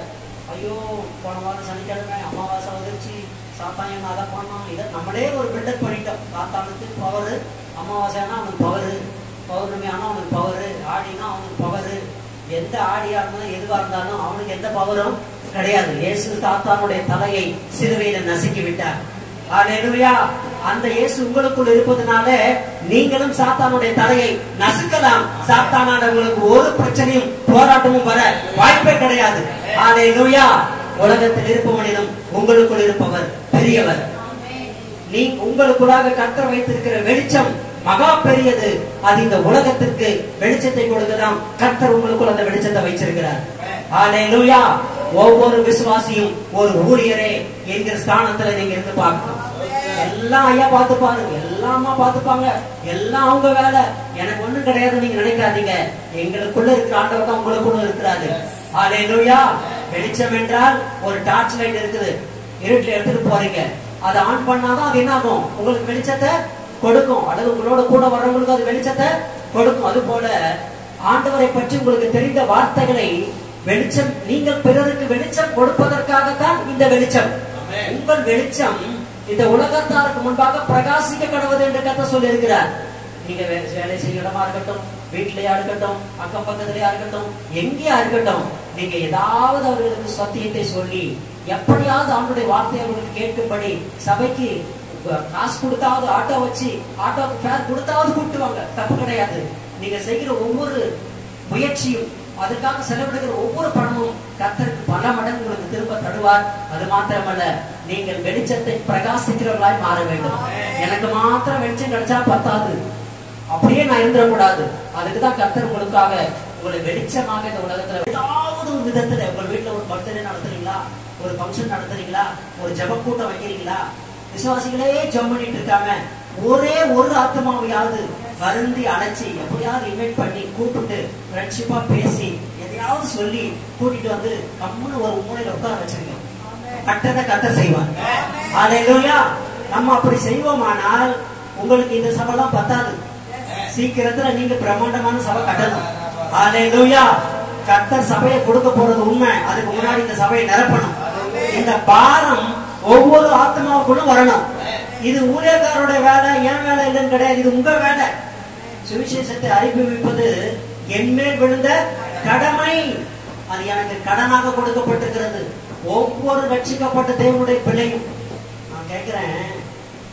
ஐயோ போன வாரம் சனிக்கிழமை அமாவாசை வந்துருச்சு, சாத்தாயம் அதை பண்ணோம், இதை நம்மளே ஒரு பில்டப் பண்ணிட்டோம். சாத்தானுக்கு பவரு, அமாவாசைனா அவனுக்கு பவரு, பௌர்ணமி ஆனா அவனுக்கு பவரு, ஆடினா அவனுக்கு பவரு. எந்த ஆடியா இருந்தாலும் எதுவா இருந்தாலும் அவனுக்கு எந்த பவரும் கிடையாது. இயேசு சாத்தானுடைய தலையை சிலுவையில நசுக்கி விட்டார். அல்லேலூயா. அந்த இயேசு உங்களுக்குள் இருப்பதனால நீங்களும் சாத்தானுடைய தலையை நசுக்கலாம். சாத்தானால உங்களுக்கு ஒரு பிரச்சனையும் போராட்டமும் வர வாய்ப்பே கிடையாது. அல்லேலூயா. உலகத்தில் இருப்பவனிலும் உங்களுக்குள் இருப்பவர் பெரியவர். நீ உங்களுக்குள்ளாக கர்த்தர் வைத்திருக்கிற வெளிச்சம் மகா பெரியது. அது இந்த உலகத்திற்கு வெளிச்சத்தை கொடுக்கலாம். கர்த்தர் உங்களுக்குள் அந்த வெளிச்சத்தை வைச்சிருக்கிறார். அல்லேலூயா. ஒவ்வொரு விசுவாசியும் ஒரு ஊழியரே என்கிற ஸ்தானத்துல நீங்க இருந்து பார்க்கணும். எல்லாம் ஐயா பார்த்துப்பாரு, எல்லாமா பார்த்துப்பாங்க, எல்லாம் அவங்க வேலை, எனக்கு ஒண்ணும் கிடையாது நீங்க நினைக்காதீங்க. எங்களுக்குள்ள இருக்கிற ஆண்டவர் தான் உங்களுக்குள்ள இருக்கிறாரு. அல்லேலூயா. வெளிச்சம் என்றால் ஒரு டார்ச் லைட் இருக்குது, இருட்டில் எடுத்துட்டு போறீங்க, அதை ஆன் பண்ணாதான் அது என்ன ஆகும், உங்களுக்கு வெளிச்சத்தை கொடுக்கும். அல்லது உங்களோட கூட வர்றவங்களுக்கு அது வெளிச்சத்தை கொடுக்கும். அது போல ஆண்டவரை பற்றி உங்களுக்கு தெரிந்த வார்த்தைகளை வெளிச்சம், நீங்கள் பிறருக்கு வெளிச்சம் கொடுப்பதற்காகத்தான் இந்த வெளிச்சம். உங்கள் வெளிச்சம் இந்த உலகத்தாருக்கு முன்பாக பிரகாசிக்க கடவுது என்று கர்த்தர் சொல்லி இருக்கிறார். நீங்க வேலை செய்ய இடமா இருக்கட்டும், வீட்டிலேயா இருக்கட்டும், அக்கம் பக்கத்திலேயா இருக்கட்டும், எங்கேயா இருக்கட்டும், நீங்க ஏதாவது அவர்களுக்கு சத்தியத்தை சொல்லி எப்படியாவது அவனுடைய வார்த்தையை அவர்களுக்கு கேட்கும்படி சபைக்கு காசு கொடுத்தாவது ஆட்டோ வச்சு ஆட்டோக்கு ஃபேர் கொடுத்தாவது கூப்பிட்டுவாங்க, தப்பு கிடையாது. நீங்க செய்கிற ஒவ்வொரு முயற்சியும், அதுக்காக செலவிடுகிற ஒவ்வொரு பணமும் கர்த்தருக்கு பல மடங்கு உங்களுக்கு திரும்ப தருவார். அது மாத்திரமல்ல, நீங்கள் வெளிச்சத்தை பிரகாசிக்கிறவர்களாய் மாற வேண்டும். எனக்கு மாத்திரம் வெளிச்சம் கிடைச்சா பத்தாது, அப்படியே நான் இருந்துடக்கூடாது. அதுக்குதான் கர்த்தர் உங்களுக்காக உங்களை வெளிச்சமாக இந்த உலகத்துல ஏதாவது ஒரு விதத்துல, உங்க வீட்டுல ஒரு பர்த்டே நடத்துறீங்களா, ஒரு ஃபங்க்ஷன் நடத்துறீங்களா, ஒரு ஜெப கூட்டம் வைக்கிறீங்களா, விசுவாசிகளே ஜெபம் பண்ணிட்டு இருக்காங்க, ஒரே ஒரு ஆத்மாவையாவது வருந்தி அழைச்சி எப்படியாவது இன்வைட் பண்ணி கூப்பிட்டு ஃப்ரெண்ட்ஷிப்பா பேசி எதையாவது சொல்லி கூட்டிட்டு வந்து கம்முன்னு ஒரு மூலையில உட்கார வச்சிருக்கோம். கட்டத்தை கத்த செய்வாங்க. அல்லேலூயா. நம்ம அப்படி செய்வோமானால் உங்களுக்கு இந்த சபைலாம் பத்தாது. சீக்கிரத்துல நீங்க பிரம்மாண்டமான சபை கட்டணும். அல்லேலூயா. கர்த்தர் சபையை கொடுக்க போறது உண்மை. அதுக்கு முன்னாடி இந்த சபையை நிரப்பணும். இந்த பாரம் ஒவ்வொரு ஆத்மாவுக்குள்ளும் வரணும். இது ஊழியக்காரோட வேலை, என் வேலை இல்லைன்னு கிடையாது, இது உங்க வேலை. சுவிசேஷத்தை அறிவிப்பது என்மேல் விழுந்த கடமை. அது எனக்கு கடனாக கொடுக்கப்பட்டிருக்கிறது. ஒவ்வொரு ரட்சிக்கப்பட்ட தேவனுடைய பிள்ளையும் நான் கேட்கிறேன்,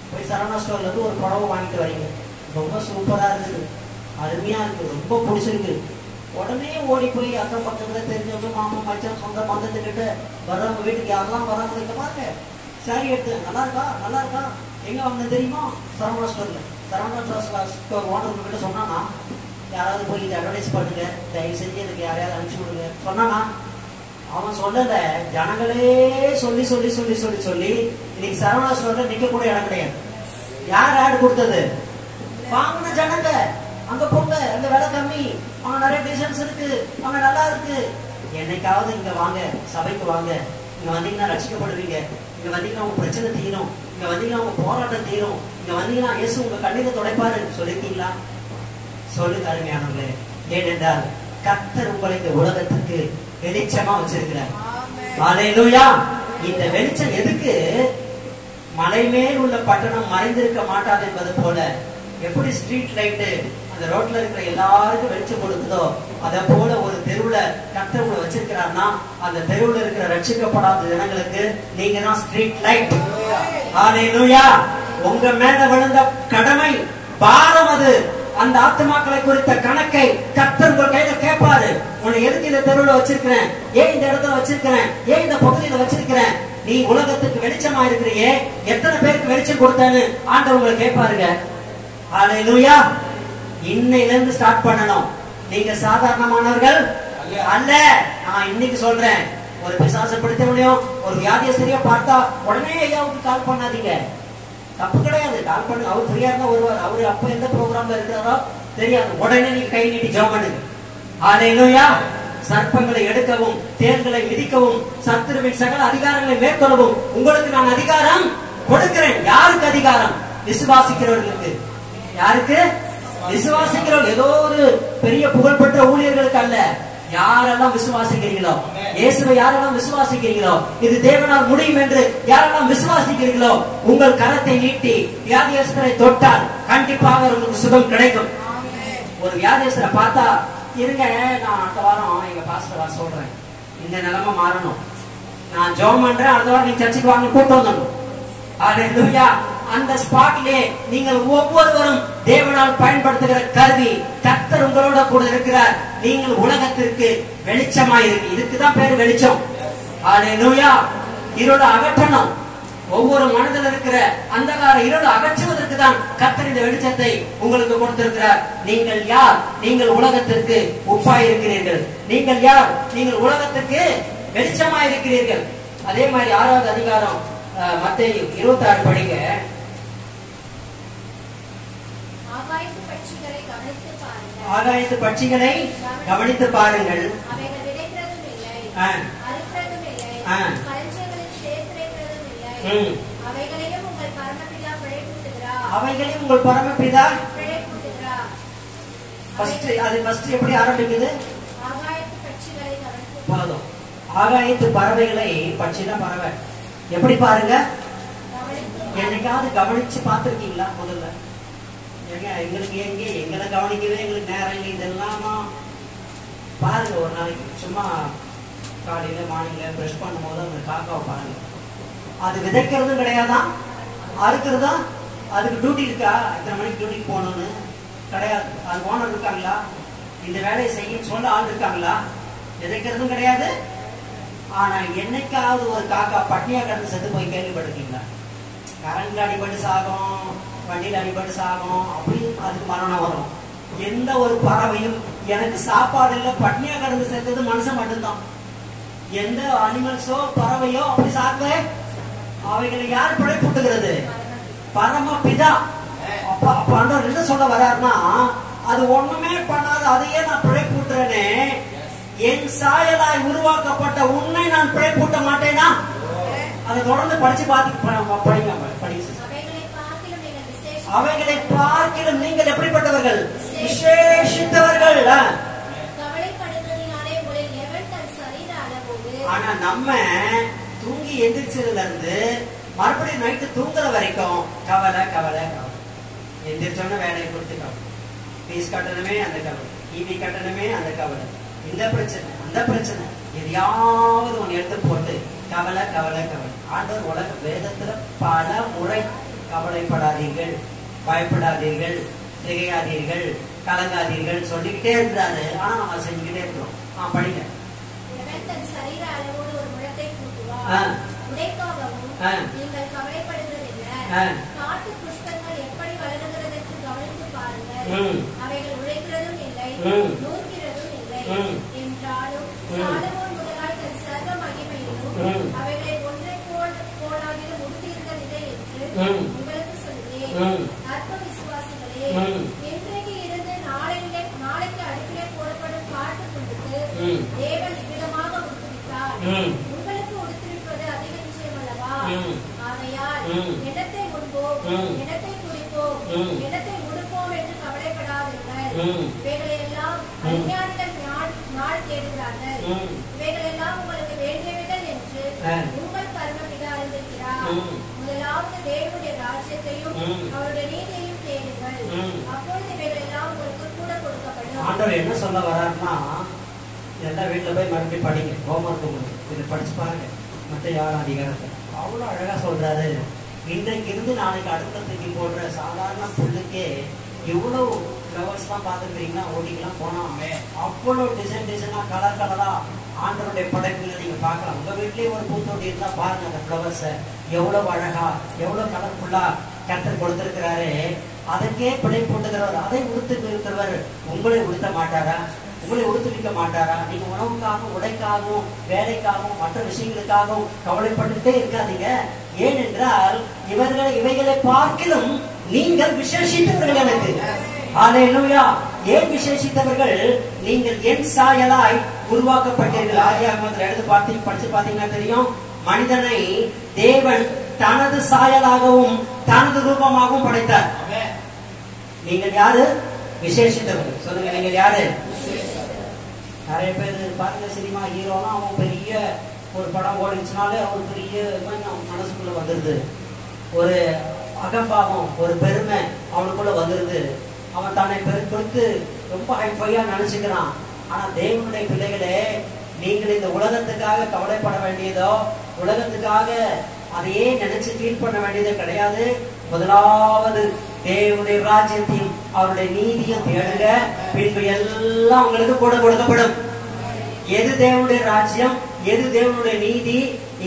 போய் சரவணா ஸ்டோர்ல இருந்து ஒரு புடவை வாங்கிட்டு வரீங்க, ரொம்ப சூப்பரா இருக்குது, அருமையா இருக்கு, ரொம்ப பிடிச்சிருக்கு. உடனே ஓடி போய் அக்கம் பக்கத்துல தெரிஞ்சவங்க, மாமா மச்சான், சொந்த பந்தத்துக்கிட்ட வர்றவங்க வீட்டுக்கு யாரெல்லாம் வராங்க, இங்க பாருங்க சாரி எடுத்து, நல்லா இருக்கா, நல்லா இருக்கா, எங்க வாங்க தெரியுமா, சரவணா ஸ்டோர்ல. சரவணா ஸ்டோர் ஓனர் கிட்ட சொன்னானா, யாராவது போய் இதை அட்வர்டைஸ் பண்ணுங்க, தயவு செஞ்சு எனக்கு யாரையாவது அனுப்பிச்சு விடுங்க சொன்னானா? அவன் சொல்லல, ஜனங்களே சொல்லி சொல்லி சொல்லி சொல்லி சொல்லி இன்னைக்கு சரவணா ஸ்டோர்ல நிக்க கூட இடம் கிடையாது. யார் ஆட் கொடுத்தது? வாங்கின ஜனங்க. அங்க போங்க, அங்க விலை கம்மி, அங்க நிறைய டிசைன்ஸ் இருக்கு, அங்க நல்லா இருக்கு. என்னைக்காவது இங்க வாங்க, சபைக்கு வாங்க, இங்க வந்தீங்கன்னா ரட்சிக்கப்படுவீங்க, இங்க வந்தீங்கன்னா உங்க பிரச்சனை தீரும், இங்க வந்தீங்கன்னா உங்க போராட்டம் தீரும், இங்க வந்தீங்கன்னா இயேசு உங்க கண்ணீரை துடைப்பாரு சொல்லிருக்கீங்களா? சொல்லுங்க அருமையானவர்களே. ஏனென்றால் கர்த்தர் உங்களை இந்த உலகத்துக்கு வெளிச்சமா வச்சிருக்கிறார். அல்லேலூயா. இந்த வெளிச்சம் எதுக்கு? மலை மேல் உள்ள பட்டணம் மறைந்திருக்க மாட்டாது என்பது போல எப்படி ஸ்ட்ரீட் லைட்டு அந்த ரோட்ல இருக்கிற எல்லாருக்கும் வெளிச்சம் கொடுக்குதோ அத போல ஒரு தெருவுல கர்த்தர் வச்சிருக்கிறார்னா அந்த தெருவுல இருக்கிற ரட்சிக்கப்படாத ஜனங்களுக்கு நீங்க தான் ஸ்ட்ரீட் லைட். ஹல்லேலூயா. உங்க மேல விழுந்த கடமை பாரம் அது. அந்த ஆத்துமாக்களை குறித்த கணக்கை கர்த்தர் உங்க கையில கேட்பாரு. உன்னை எதுக்கு இந்த தெருவுல வச்சிருக்கிறேன், ஏன் இந்த இடத்துல வச்சிருக்கிறேன், ஏன் இந்த பகுதியில வச்சிருக்கிறேன், நீ உலகத்துக்கு வெளிச்சமா இருக்கிறியே, எத்தனை பேருக்கு வெளிச்சம் கொடுத்தேன்னு ஆண்டவர் உங்களை கேட்பாருங்க. ஹல்லேலூயா. இன்னையில இருந்து ஸ்டார்ட் பண்ணணும். நீங்க சாதாரணமானவர்கள் அல்ல. நான் இன்னைக்கு சொல்றேன், ஒரு பிசாசை பிடித்தவனையும் ஒரு வியாதியஸ்தரையோ பார்த்தா உடனே ஐயாவுக்கு கால் பண்ணாதீங்க. தப்பு கிடையாது, கால் பண்ணு. அவர் ஃப்ரீயா இருந்தா வருவார். அவரு அப்ப எந்த ப்ரோக்ராம்ல இருக்கிறாரோ தெரியாது. உடனே நீங்க கை நீட்டி ஜெபம் பண்ணுங்க. ஹல்லேலூயா. சர்ப்பங்களை எடுக்கவும் தேள்களை மிதிக்கவும் சத்துருவின் சகல அதிகாரங்களை மேற்கொள்ளவும் உங்களுக்கு நான் அதிகாரம் கொடுக்கிறேன். யாருக்கு அதிகாரம்? விசுவாசிக்கிறவர்களுக்கு. யாருக்கு? விசுவாசிக்கிறவர்கள். ஏதோ ஒரு பெரிய புகழ்பெற்ற ஊழியர்களுக்கு அல்ல. யாரெல்லாம் விசுவாசிக்கிறீங்களோ, இயேசுவை யாரெல்லாம் விசுவாசிக்கிறீங்களோ, இது தேவனால் முடியும் என்று யாரெல்லாம் விசுவாசிக்கிறீங்களோ, உங்கள் கரத்தை நீட்டி வியாதியஸ்தரை தொட்டால் கண்டிப்பாக உங்களுக்கு சுகம் கிடைக்கும். ஒரு வியாதியஸ்தரை பார்த்தா, இருங்க நான் அடுத்த வாரம் எங்க பாஸ்டர் வர சொல்றேன், இந்த நிலைமை மாறணும், நான் ஜெபம் பண்றேன், அடுத்த வாரம் நீங்க சர்ச்சுக்கு வாங்க கூட்டம் வந்துடும். ஹல்லேலூயா. அந்த ஸ்பாட்லே நீங்கள் ஒவ்வொருவரும் தேவனால் பயன்படுத்துகிற கருவி. கர்த்தர் உங்களோட கூட இருக்கிறார். நீங்கள் உலகத்திற்கு வெளிச்சமாயிருக்கு. இதுக்குதான் பேரு வெளிச்சம். ஹல்லேலூயா. இருளை அகற்றணும். ஒவ்வொரு மனதில் இருக்கிற அந்தகார இருளை அகற்றுவதற்கு தான் கர்த்தர் இந்த வெளிச்சத்தை உங்களுக்கு கொடுத்திருக்கிறார். நீங்கள் யார்? நீங்கள் உலகத்திற்கு உப்பாயிருக்கிறீர்கள். நீங்கள் யார்? நீங்கள் உலகத்திற்கு வெளிச்சமாயிருக்கிறீர்கள். அதே மாதிரி 6வது அதிகாரம் மத்தேயு 26 படிங்க. ஆகாயத்து பட்சிகளை கவனித்து பாருங்கள். அவைகள் விதைக்கிறதும் இல்லை, அறுக்கிறதும் இல்லை, களஞ்சியங்களில் சேர்க்கிறதும் இல்லை. அவைகளையும் உங்கள் பரமபிதா பிழைப்பூட்டுகிறார். அவைகளையும் உங்கள் பரமபிதா பிழைப்பூட்டுகிறார். ஃபர்ஸ்ட் எப்படி ஆரம்பிக்குது? ஆகாயத்து பட்சிகளை கவனித்து போதும். ஆகாயத்து பறவைகளை, பட்சிதான் பறவை, எப்படி பாருங்க? என்னைக்காவது கவனிச்சு பார்த்திருக்கீங்களா? முதல்ல எங்களுக்கு எங்களை கவனிக்கவே எங்களுக்கு நேரம் இல்லை. இதெல்லாமா பாருங்க. ஒரு நாளைக்கு சும்மா காலையில மார்னிங்ல பிரஷ் பண்ணும் போது அந்த காக்காவை பாருங்க. அது விதைக்கிறதும் கிடையாதான், அறுக்கிறதா? அதுக்கு டியூட்டி இருக்கா? இத்தனை மணிக்கு டியூட்டிக்கு போகணும்னு கிடையாது. அது ஓனர் இருக்காங்களா? இந்த வேலையை செய்ய சொல்ல ஆள் இருக்காங்களா? விதைக்கிறதும் கிடையாது. ஆனா என்னைக்காவது ஒரு காக்கா பட்னியா கடந்து செத்து போய் கேள்விப்பட்டிருக்கீங்களா? கரண்ட்ல அடிபட்டு சாகும், வண்டியில அடிபட்டு சாகும், அப்படி அதுக்கு மரணம் வரும். எந்த ஒரு பறவையும் எனக்கு சாப்பாடு இல்ல பட்னியா கடந்து செத்தது மனுஷன் மட்டும்தான். எந்த அனிமல்ஸோ பறவையோ அப்படி சாக்கவே அவைகளை யார் பிழைப்பூட்டுகிறது? பரமபிதா. அப்ப ஆண்டவர் என்ன சொல்ல வர்றாருன்னா, அது ஒண்ணுமே பண்ணாத அதையே நான் பிழைப்பூட்டுறேனே, என் சாயலாய் உருவாக்கப்பட்ட உன்னை நான் பிழைப்பூட்ட மாட்டேனா? அதை தொடர்ந்து படிச்சு படிங்க. அவைகளை பார்க்கிலும் நீங்கள் எப்படிப்பட்டவர்கள்? விசேஷித்தவர்கள். ஆனா நம்ம தூங்கி எந்திரிச்சதுல இருந்து மறுபடியும் நைட்டு தூங்குற வரைக்கும் கவலை கவலை கவலை. எந்திரிச்சோன்னு வேலையை கொடுத்துட்டோம், ஃபீஸ் கட்டணமே அந்த கவலை, டிவி கட்டணமே அந்த கவலை, இந்த பிரச்சனை அந்த பிரச்சனை, எதையாவது ஒண்ணு எடுத்து போட்டு கவலை கவலை கவலை. ஆண்டவர் உலக வேதத்துல பல முறை கவலைப்படாதீர்கள், பயப்படாதீர்கள், திகையாதீர்கள், கலங்காதீர்கள் சொல்லிக்கிட்டே இருக்கிறாரு. ஆனா நம்ம செஞ்சுக்கிட்டே இருக்கிறோம். படிங்க. சரீர அளவோடு ஒரு முழத்தை கூட்டுவார், உடைக்காகவும் நீங்கள் கவலைப்படுவதில்லை. காட்டு புஷ்பங்கள் எப்படி வளருகிறதற்கு கவனித்து பாருங்கள். அவைகள் உழைக்கிறதும் இல்லை, நூற்கிறதும் இல்லை. என்றாலும் சாலமோன் முதலாய் தன் சர்வ மகிமையிலும் அவைகளை ஒன்றை போலாகிலும் உடுத்தியிருந்ததில்லை என்று உங்களுக்கு சொல்கிறேன். அற்ப விசுவாசிகளே, இன்றைக்கு இருந்து நாளைக்கு அடுப்பிலே போடப்படும் காட்டு புல்லுக்கு தேவன் இவ்விதமாக உடுத்துவித்தார். உங்களுக்கு உடுத்துவிப்பது அதிக நிச்சயம் அல்லவா? ஆகையால் இடத்தை உண்போம், இடத்தை குடிப்போம், இடத்தை உடுப்போம் என்று கவலைப்படாதீர்கள். இவைகளெல்லாம் அஞ்ஞானிகள் நாள் தேடுகிறார்கள். இவைகளெல்லாம் உங்களுக்கு வேண்டியவைகள் என்று உங்கள் பரமபிதா அறிந்திருக்கிறார். முதலாவது அவருடைய நீதியையும் தேடுங்கள். அப்பொழுது இவைகளெல்லாம் உங்களுக்கு கூட கொடுக்கப்படும். ஆண்டவர் என்ன சொல்ல வர்றாருன்னா, இதெல்லாம் வீட்டுல போய் மறுபடியும் படிங்க, ஹோம்ஒர்க் இதை படிச்சு பாருங்க. மற்ற 6 அதிகாரத்தை அவ்வளவு அழகா சொல்றாரு. இன்றைக்கு இருந்து நாளைக்கு அடுத்த தூக்கி போடுற சாதாரண புல்லுக்கே இவ்வளவு ஃப்ளவர்ஸ் எல்லாம் பாத்துக்கிறீங்கன்னா ஓடிக்கலாம் போனாமே அவ்வளவு டிசைனா கலர் கலரா ஆண்டவருடைய படைப்புகளை நீங்க பார்க்கலாம். உங்க வீட்லயே ஒரு பூத்தொட்டி இருந்தா பாருங்க, அந்த ஃப்ளவர்ஸ எவ்வளவு அழகா எவ்வளவு கலர்ஃபுல்லா கர்த்தர் கொடுத்திருக்கிறாரு. அதுக்கே பிழை போட்டுக்கிறவர், அதை உடுத்து இருக்கிறவர் உங்களை உடுத்த மாட்டாரா? உங்களை உடுத்துவிக்க மாட்டாரா? நீங்க உணவுக்காகவும் உடைக்காகவும் வேலைக்காகவும் மற்ற விஷயங்களுக்காகவும் கவலைப்பட்டுட்டே இருக்காதீங்க. ஏனென்றால் இவைகளை பார்க்கிலும் நீங்கள் விசேஷித்தவர்கள் எனக்கு. அல்லேலூயா. ஏன் விசேஷித்தவர்கள்? நீங்கள் என் சாயலாய் உருவாக்கப்பட்டீர்கள். ஆதியாகமத்தில் எடுத்து படிச்சு பார்த்தீங்கன்னா தெரியும். மனிதனை தேவன் தனது சாயலாகவும் தனது ரூபமாகவும் படைத்தார். நீங்கள் யாரு? விசேஷித்தவர்கள். சொல்லுங்க, நீங்கள் யாரு? நிறைய பேர் பாருங்க, சினிமா ஹீரோனா அவன் பெரிய ஒரு படம் ஓடிச்சுனாலே அவன் பெரிய மனசுக்குள்ள வந்துருது. ஒரு அகம்பாவம், ஒரு பெருமை அவனுக்குள்ள வந்துருது. அவன் தன்னை பெருக்கொடுத்து ரொம்ப ஹைஃபையா நினைச்சுக்கிறான். ஆனா தேவனுடைய பிள்ளைகளே, நீங்கள் இந்த உலகத்துக்காக கவலைப்பட வேண்டியதோ உலகத்துக்காக அதையே நினைச்சு ஃபீல் பண்ண வேண்டியது கிடையாது. முதலாவது தேவனுடைய ராஜ்யத்தையும் அவருடைய நீதியும் தேடுங்க, பின்பு எல்லாம் உங்களுக்கு கூட கொடுக்கப்படும். எது தேவனுடைய ராஜ்யம், எது தேவனுடைய நீதி?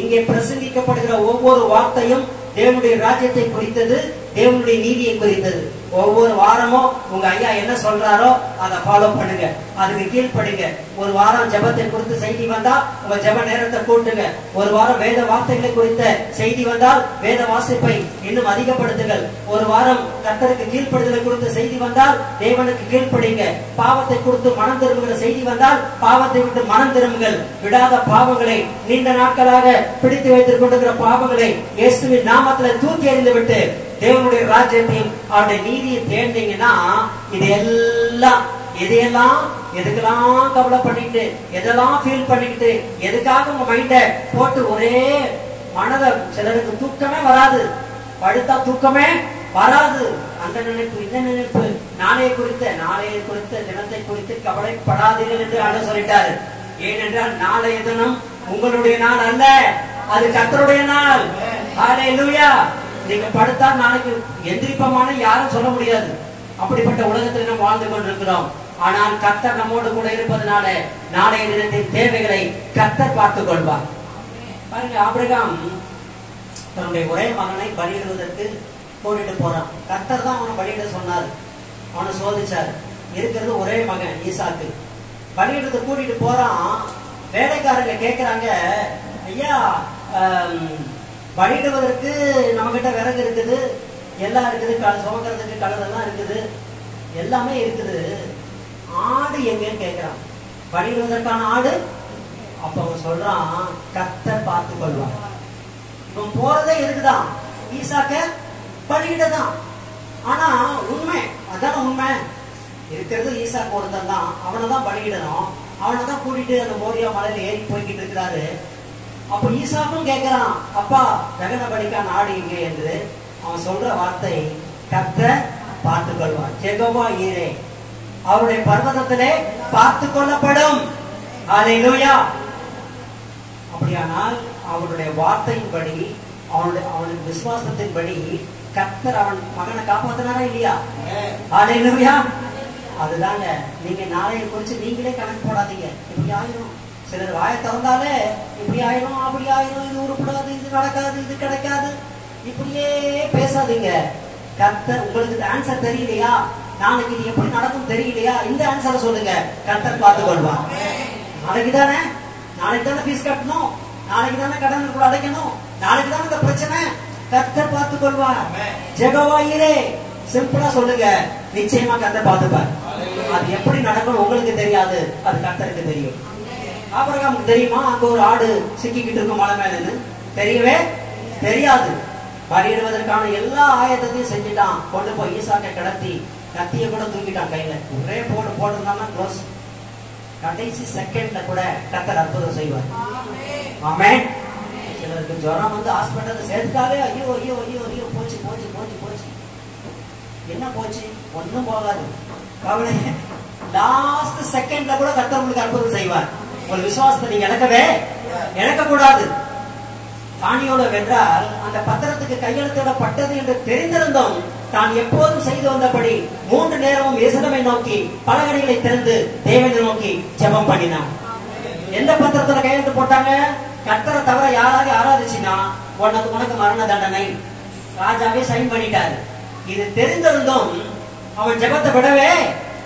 இங்கே பிரசங்கிக்கப்படுகிற ஒவ்வொரு வார்த்தையும் தேவனுடைய ராஜ்யத்தை குறித்தது, தேவனுடைய நீதியை குறித்தது. ஒவ்வொரு வாரமும் உங்க ஐயா என்ன சொல்றாரோ அதை ஃபாலோ பண்ணுங்க, அதுக்கு கீழ்படுங்க. ஒரு வாரம் ஜெபத்தை குறித்து செய்தி வந்தா உங்க ஜெப நேரத்தை கூட்டுங்க. ஒரு வாரம் வேத வார்த்தைகளை குறித்த செய்தி வந்தால் வேத வாசிப்பை இன்னும் அதிகப்படுத்துங்கள். ஒரு வாரம் கர்த்தருக்கு கீழ்ப்படுதலை குறித்த செய்தி வந்தால் தேவனுக்கு கீழ்ப்படிங்க. பாவத்தை குறித்து மனம் திரும்புகிற செய்தி வந்தால் பாவத்தை விட்டு மனம் திரும்புங்கள். விடாத பாவங்களை, நீண்ட நாட்களாக பிடித்து வைத்துக் கொண்டிருக்கிற பாவங்களை இயேசுவின் நாமத்துல தூக்கி எறிந்து விட்டு தேவனுடைய ராஜ்யத்தையும் அவருடைய நீதியை தேர்ந்தீங்கன்னா எதுக்கெல்லாம் கவலை பண்ணிட்டு எதெல்லாம் ஃபீல் பண்ணிக்கிட்டு எதுக்காக உங்க மைண்ட போட்டு ஒரே மனதை, சிலருக்கு தூக்கமே வராது, படுத்தா தூக்கமே வராது. அந்த நினைப்பு, இந்த நினைப்பு, நாளைய குறித்த தினத்தை குறித்து கவலைப்படாதீர்கள் என்று ஆண்டவர் சொல்லிட்டாரு. ஏனென்றால் நாளைய தினம் உங்களுடைய நாள் அல்ல, அது கர்த்தருடைய நாள். ஹல்லேலூயா. நீங்க படுத்தா நாளைக்கு எந்திரிப்பமான யாரும் சொல்ல முடியாது. அப்படிப்பட்ட உலகத்தில் நாம் வாழ்ந்து கொண்டிருக்கிறோம். ஆனால் கர்த்தர் நம்மோடு கூட இருப்பதனால நாளைய தினத்தின் தேவைகளை கர்த்தர் பார்த்துக் கொள்வார். பாருங்க, ஆபிரகாம் தன்னுடைய ஒரே மகனை பலியிடுவதற்கு கூட்டிட்டு போறான். கர்த்தர் தான் அவனை பலியிட சொன்னார். அவனை சோதிச்சார். இருக்கிறது ஒரே மகன் ஈசாக்கு. பலியிடத்தை கூட்டிட்டு போறான். வேலைக்காரங்க கேட்கிறாங்க, ஐயா பலியிடுவதற்கு நம்ம கிட்ட விறகு இருக்குது, எல்லாம் இருக்குது, சுமக்கிறதுக்கு கலரெல்லாம் இருக்குது, எல்லாமே இருக்குது, ஆடு எங்கன்னு கேட்கிறான். பலியிடுவதற்கான ஆடு. அப்ப அவன் சொல்றான், கர்த்தர் பார்த்து கொள்வான். இவன் போறதே இருக்குதான், ஈசாக்க பலியிடதான். ஆனா உண்மை அதான உண்மை. இருக்கிறது ஈசாக்கு ஒருத்தன் தான், அவனை தான் பலியிடணும். அவனை தான் கூட்டிட்டு அந்த மோரியா மலையில ஏறி போய்கிட்டு இருக்கிறாரு. அப்ப ஈசாக்கும் கேட்கிறான், அப்பா தகன பலிக்கான ஆடு இங்க என்று. அவன் சொல்ற வார்த்தை, கர்த்தர் பார்த்துக் கொள்வார். யெகோவா ஈரே, அவருடைய பர்வதத்திலே பார்த்து கொள்ளப்படும். ஹல்லேலூயா. அப்படியானால் அவருடைய வார்த்தையின்படி, அவனுடைய விசுவாசத்தின்படி கர்த்தர் அவன் மகனை காப்பாத்தினாரா இல்லையா? ஹல்லேலூயா. அதுதாங்க. நீங்க நாளைய குறிச்சு நீங்களே கணக்கு போடாதீங்க. இப்படி ஆயிரும், சிலர் வாயை திறந்தாலே இப்படி ஆயிரும், அப்படி ஆயிரும், இது உருப்படாது, இது நடக்காது, இது கிடைக்காது, இப்படியே பேசாதீங்க. கர்த்தர் உங்களுக்கு ஆன்சர் தெரியலையா, நாளைக்கு இது எப்படி நடக்கும் தெரியலையா, இந்த ஆன்சரை சொல்லுங்க, கர்த்தர் பார்த்துக் கொள்வார். நாளைக்கு தானே ஃபீஸ் கட்டணும், நாளைக்கு தானே கடன் கூட அடைக்கணும், நாளைக்கு தானே இந்த பிரச்சனை, கர்த்தர் பார்த்துக் கொள்வார். யெகோவா ஈரே, சிம்பிளா சொல்லுங்க, நிச்சயமா கர்த்தர் பார்த்துப்பார். அது எப்படி நடக்கும் உங்களுக்கு தெரியாது, அது கர்த்தருக்கு தெரியும். ஆபிரகாமுக்கு தெரியுமா அங்க ஒரு ஆடு சிக்கிக்கிட்டு இருக்கும் மலை மேலன்னு? தெரியவே தெரியாது. பலியிடுவதற்கான எல்லா ஆயத்தத்தையும் செஞ்சுட்டான். கொண்டு போய் ஈசாக்கை கடத்தி கத்திய கூட தூக்கிட்டான் கையில. ஒரே போட்டுருந்தான்னா க்ளோஸ். கடைசி செகண்ட்ல கூட கர்த்தர் அற்புதம் செய்வார். ஆமென். சிலருக்கு ஜுரம் வந்து ஹாஸ்பிட்டல் சேர்த்தாலே ஐயோ ஐயோ ஐயோ ஐயோ போச்சு போச்சு போச்சு போச்சு என்ன போச்சு? ஒன்னும் போகாது. கவலை. லாஸ்ட் செகண்ட்ல கூட கர்த்தர் உங்களுக்கு அற்புதம் செய்வார். உங்கள் விசுவாசத்தை நீங்க இழக்க கூடாது. காணியோல வென்றால் அந்த பத்திரத்துக்கு கையெழுத்திடப்பட்டது என்று தெரிந்திருந்தோம் தான் எப்போதும் செய்து வந்தபடி 3 நேரமும் எருசலேமை நோக்கி பலகணிகளை திறந்து தேவனை நோக்கி ஜெபம் பண்ணினான். எந்த பத்திரத்துல கையெழுத்து போட்டாங்க? கர்த்தரை தவிர யாராவது ஆராதிச்சுனா உனக்கு மரண தண்டனை. ராஜாவே சைன் பண்ணிட்டாரு. இது தெரிந்திருந்தும் அவன் ஜெபத்தை விடவே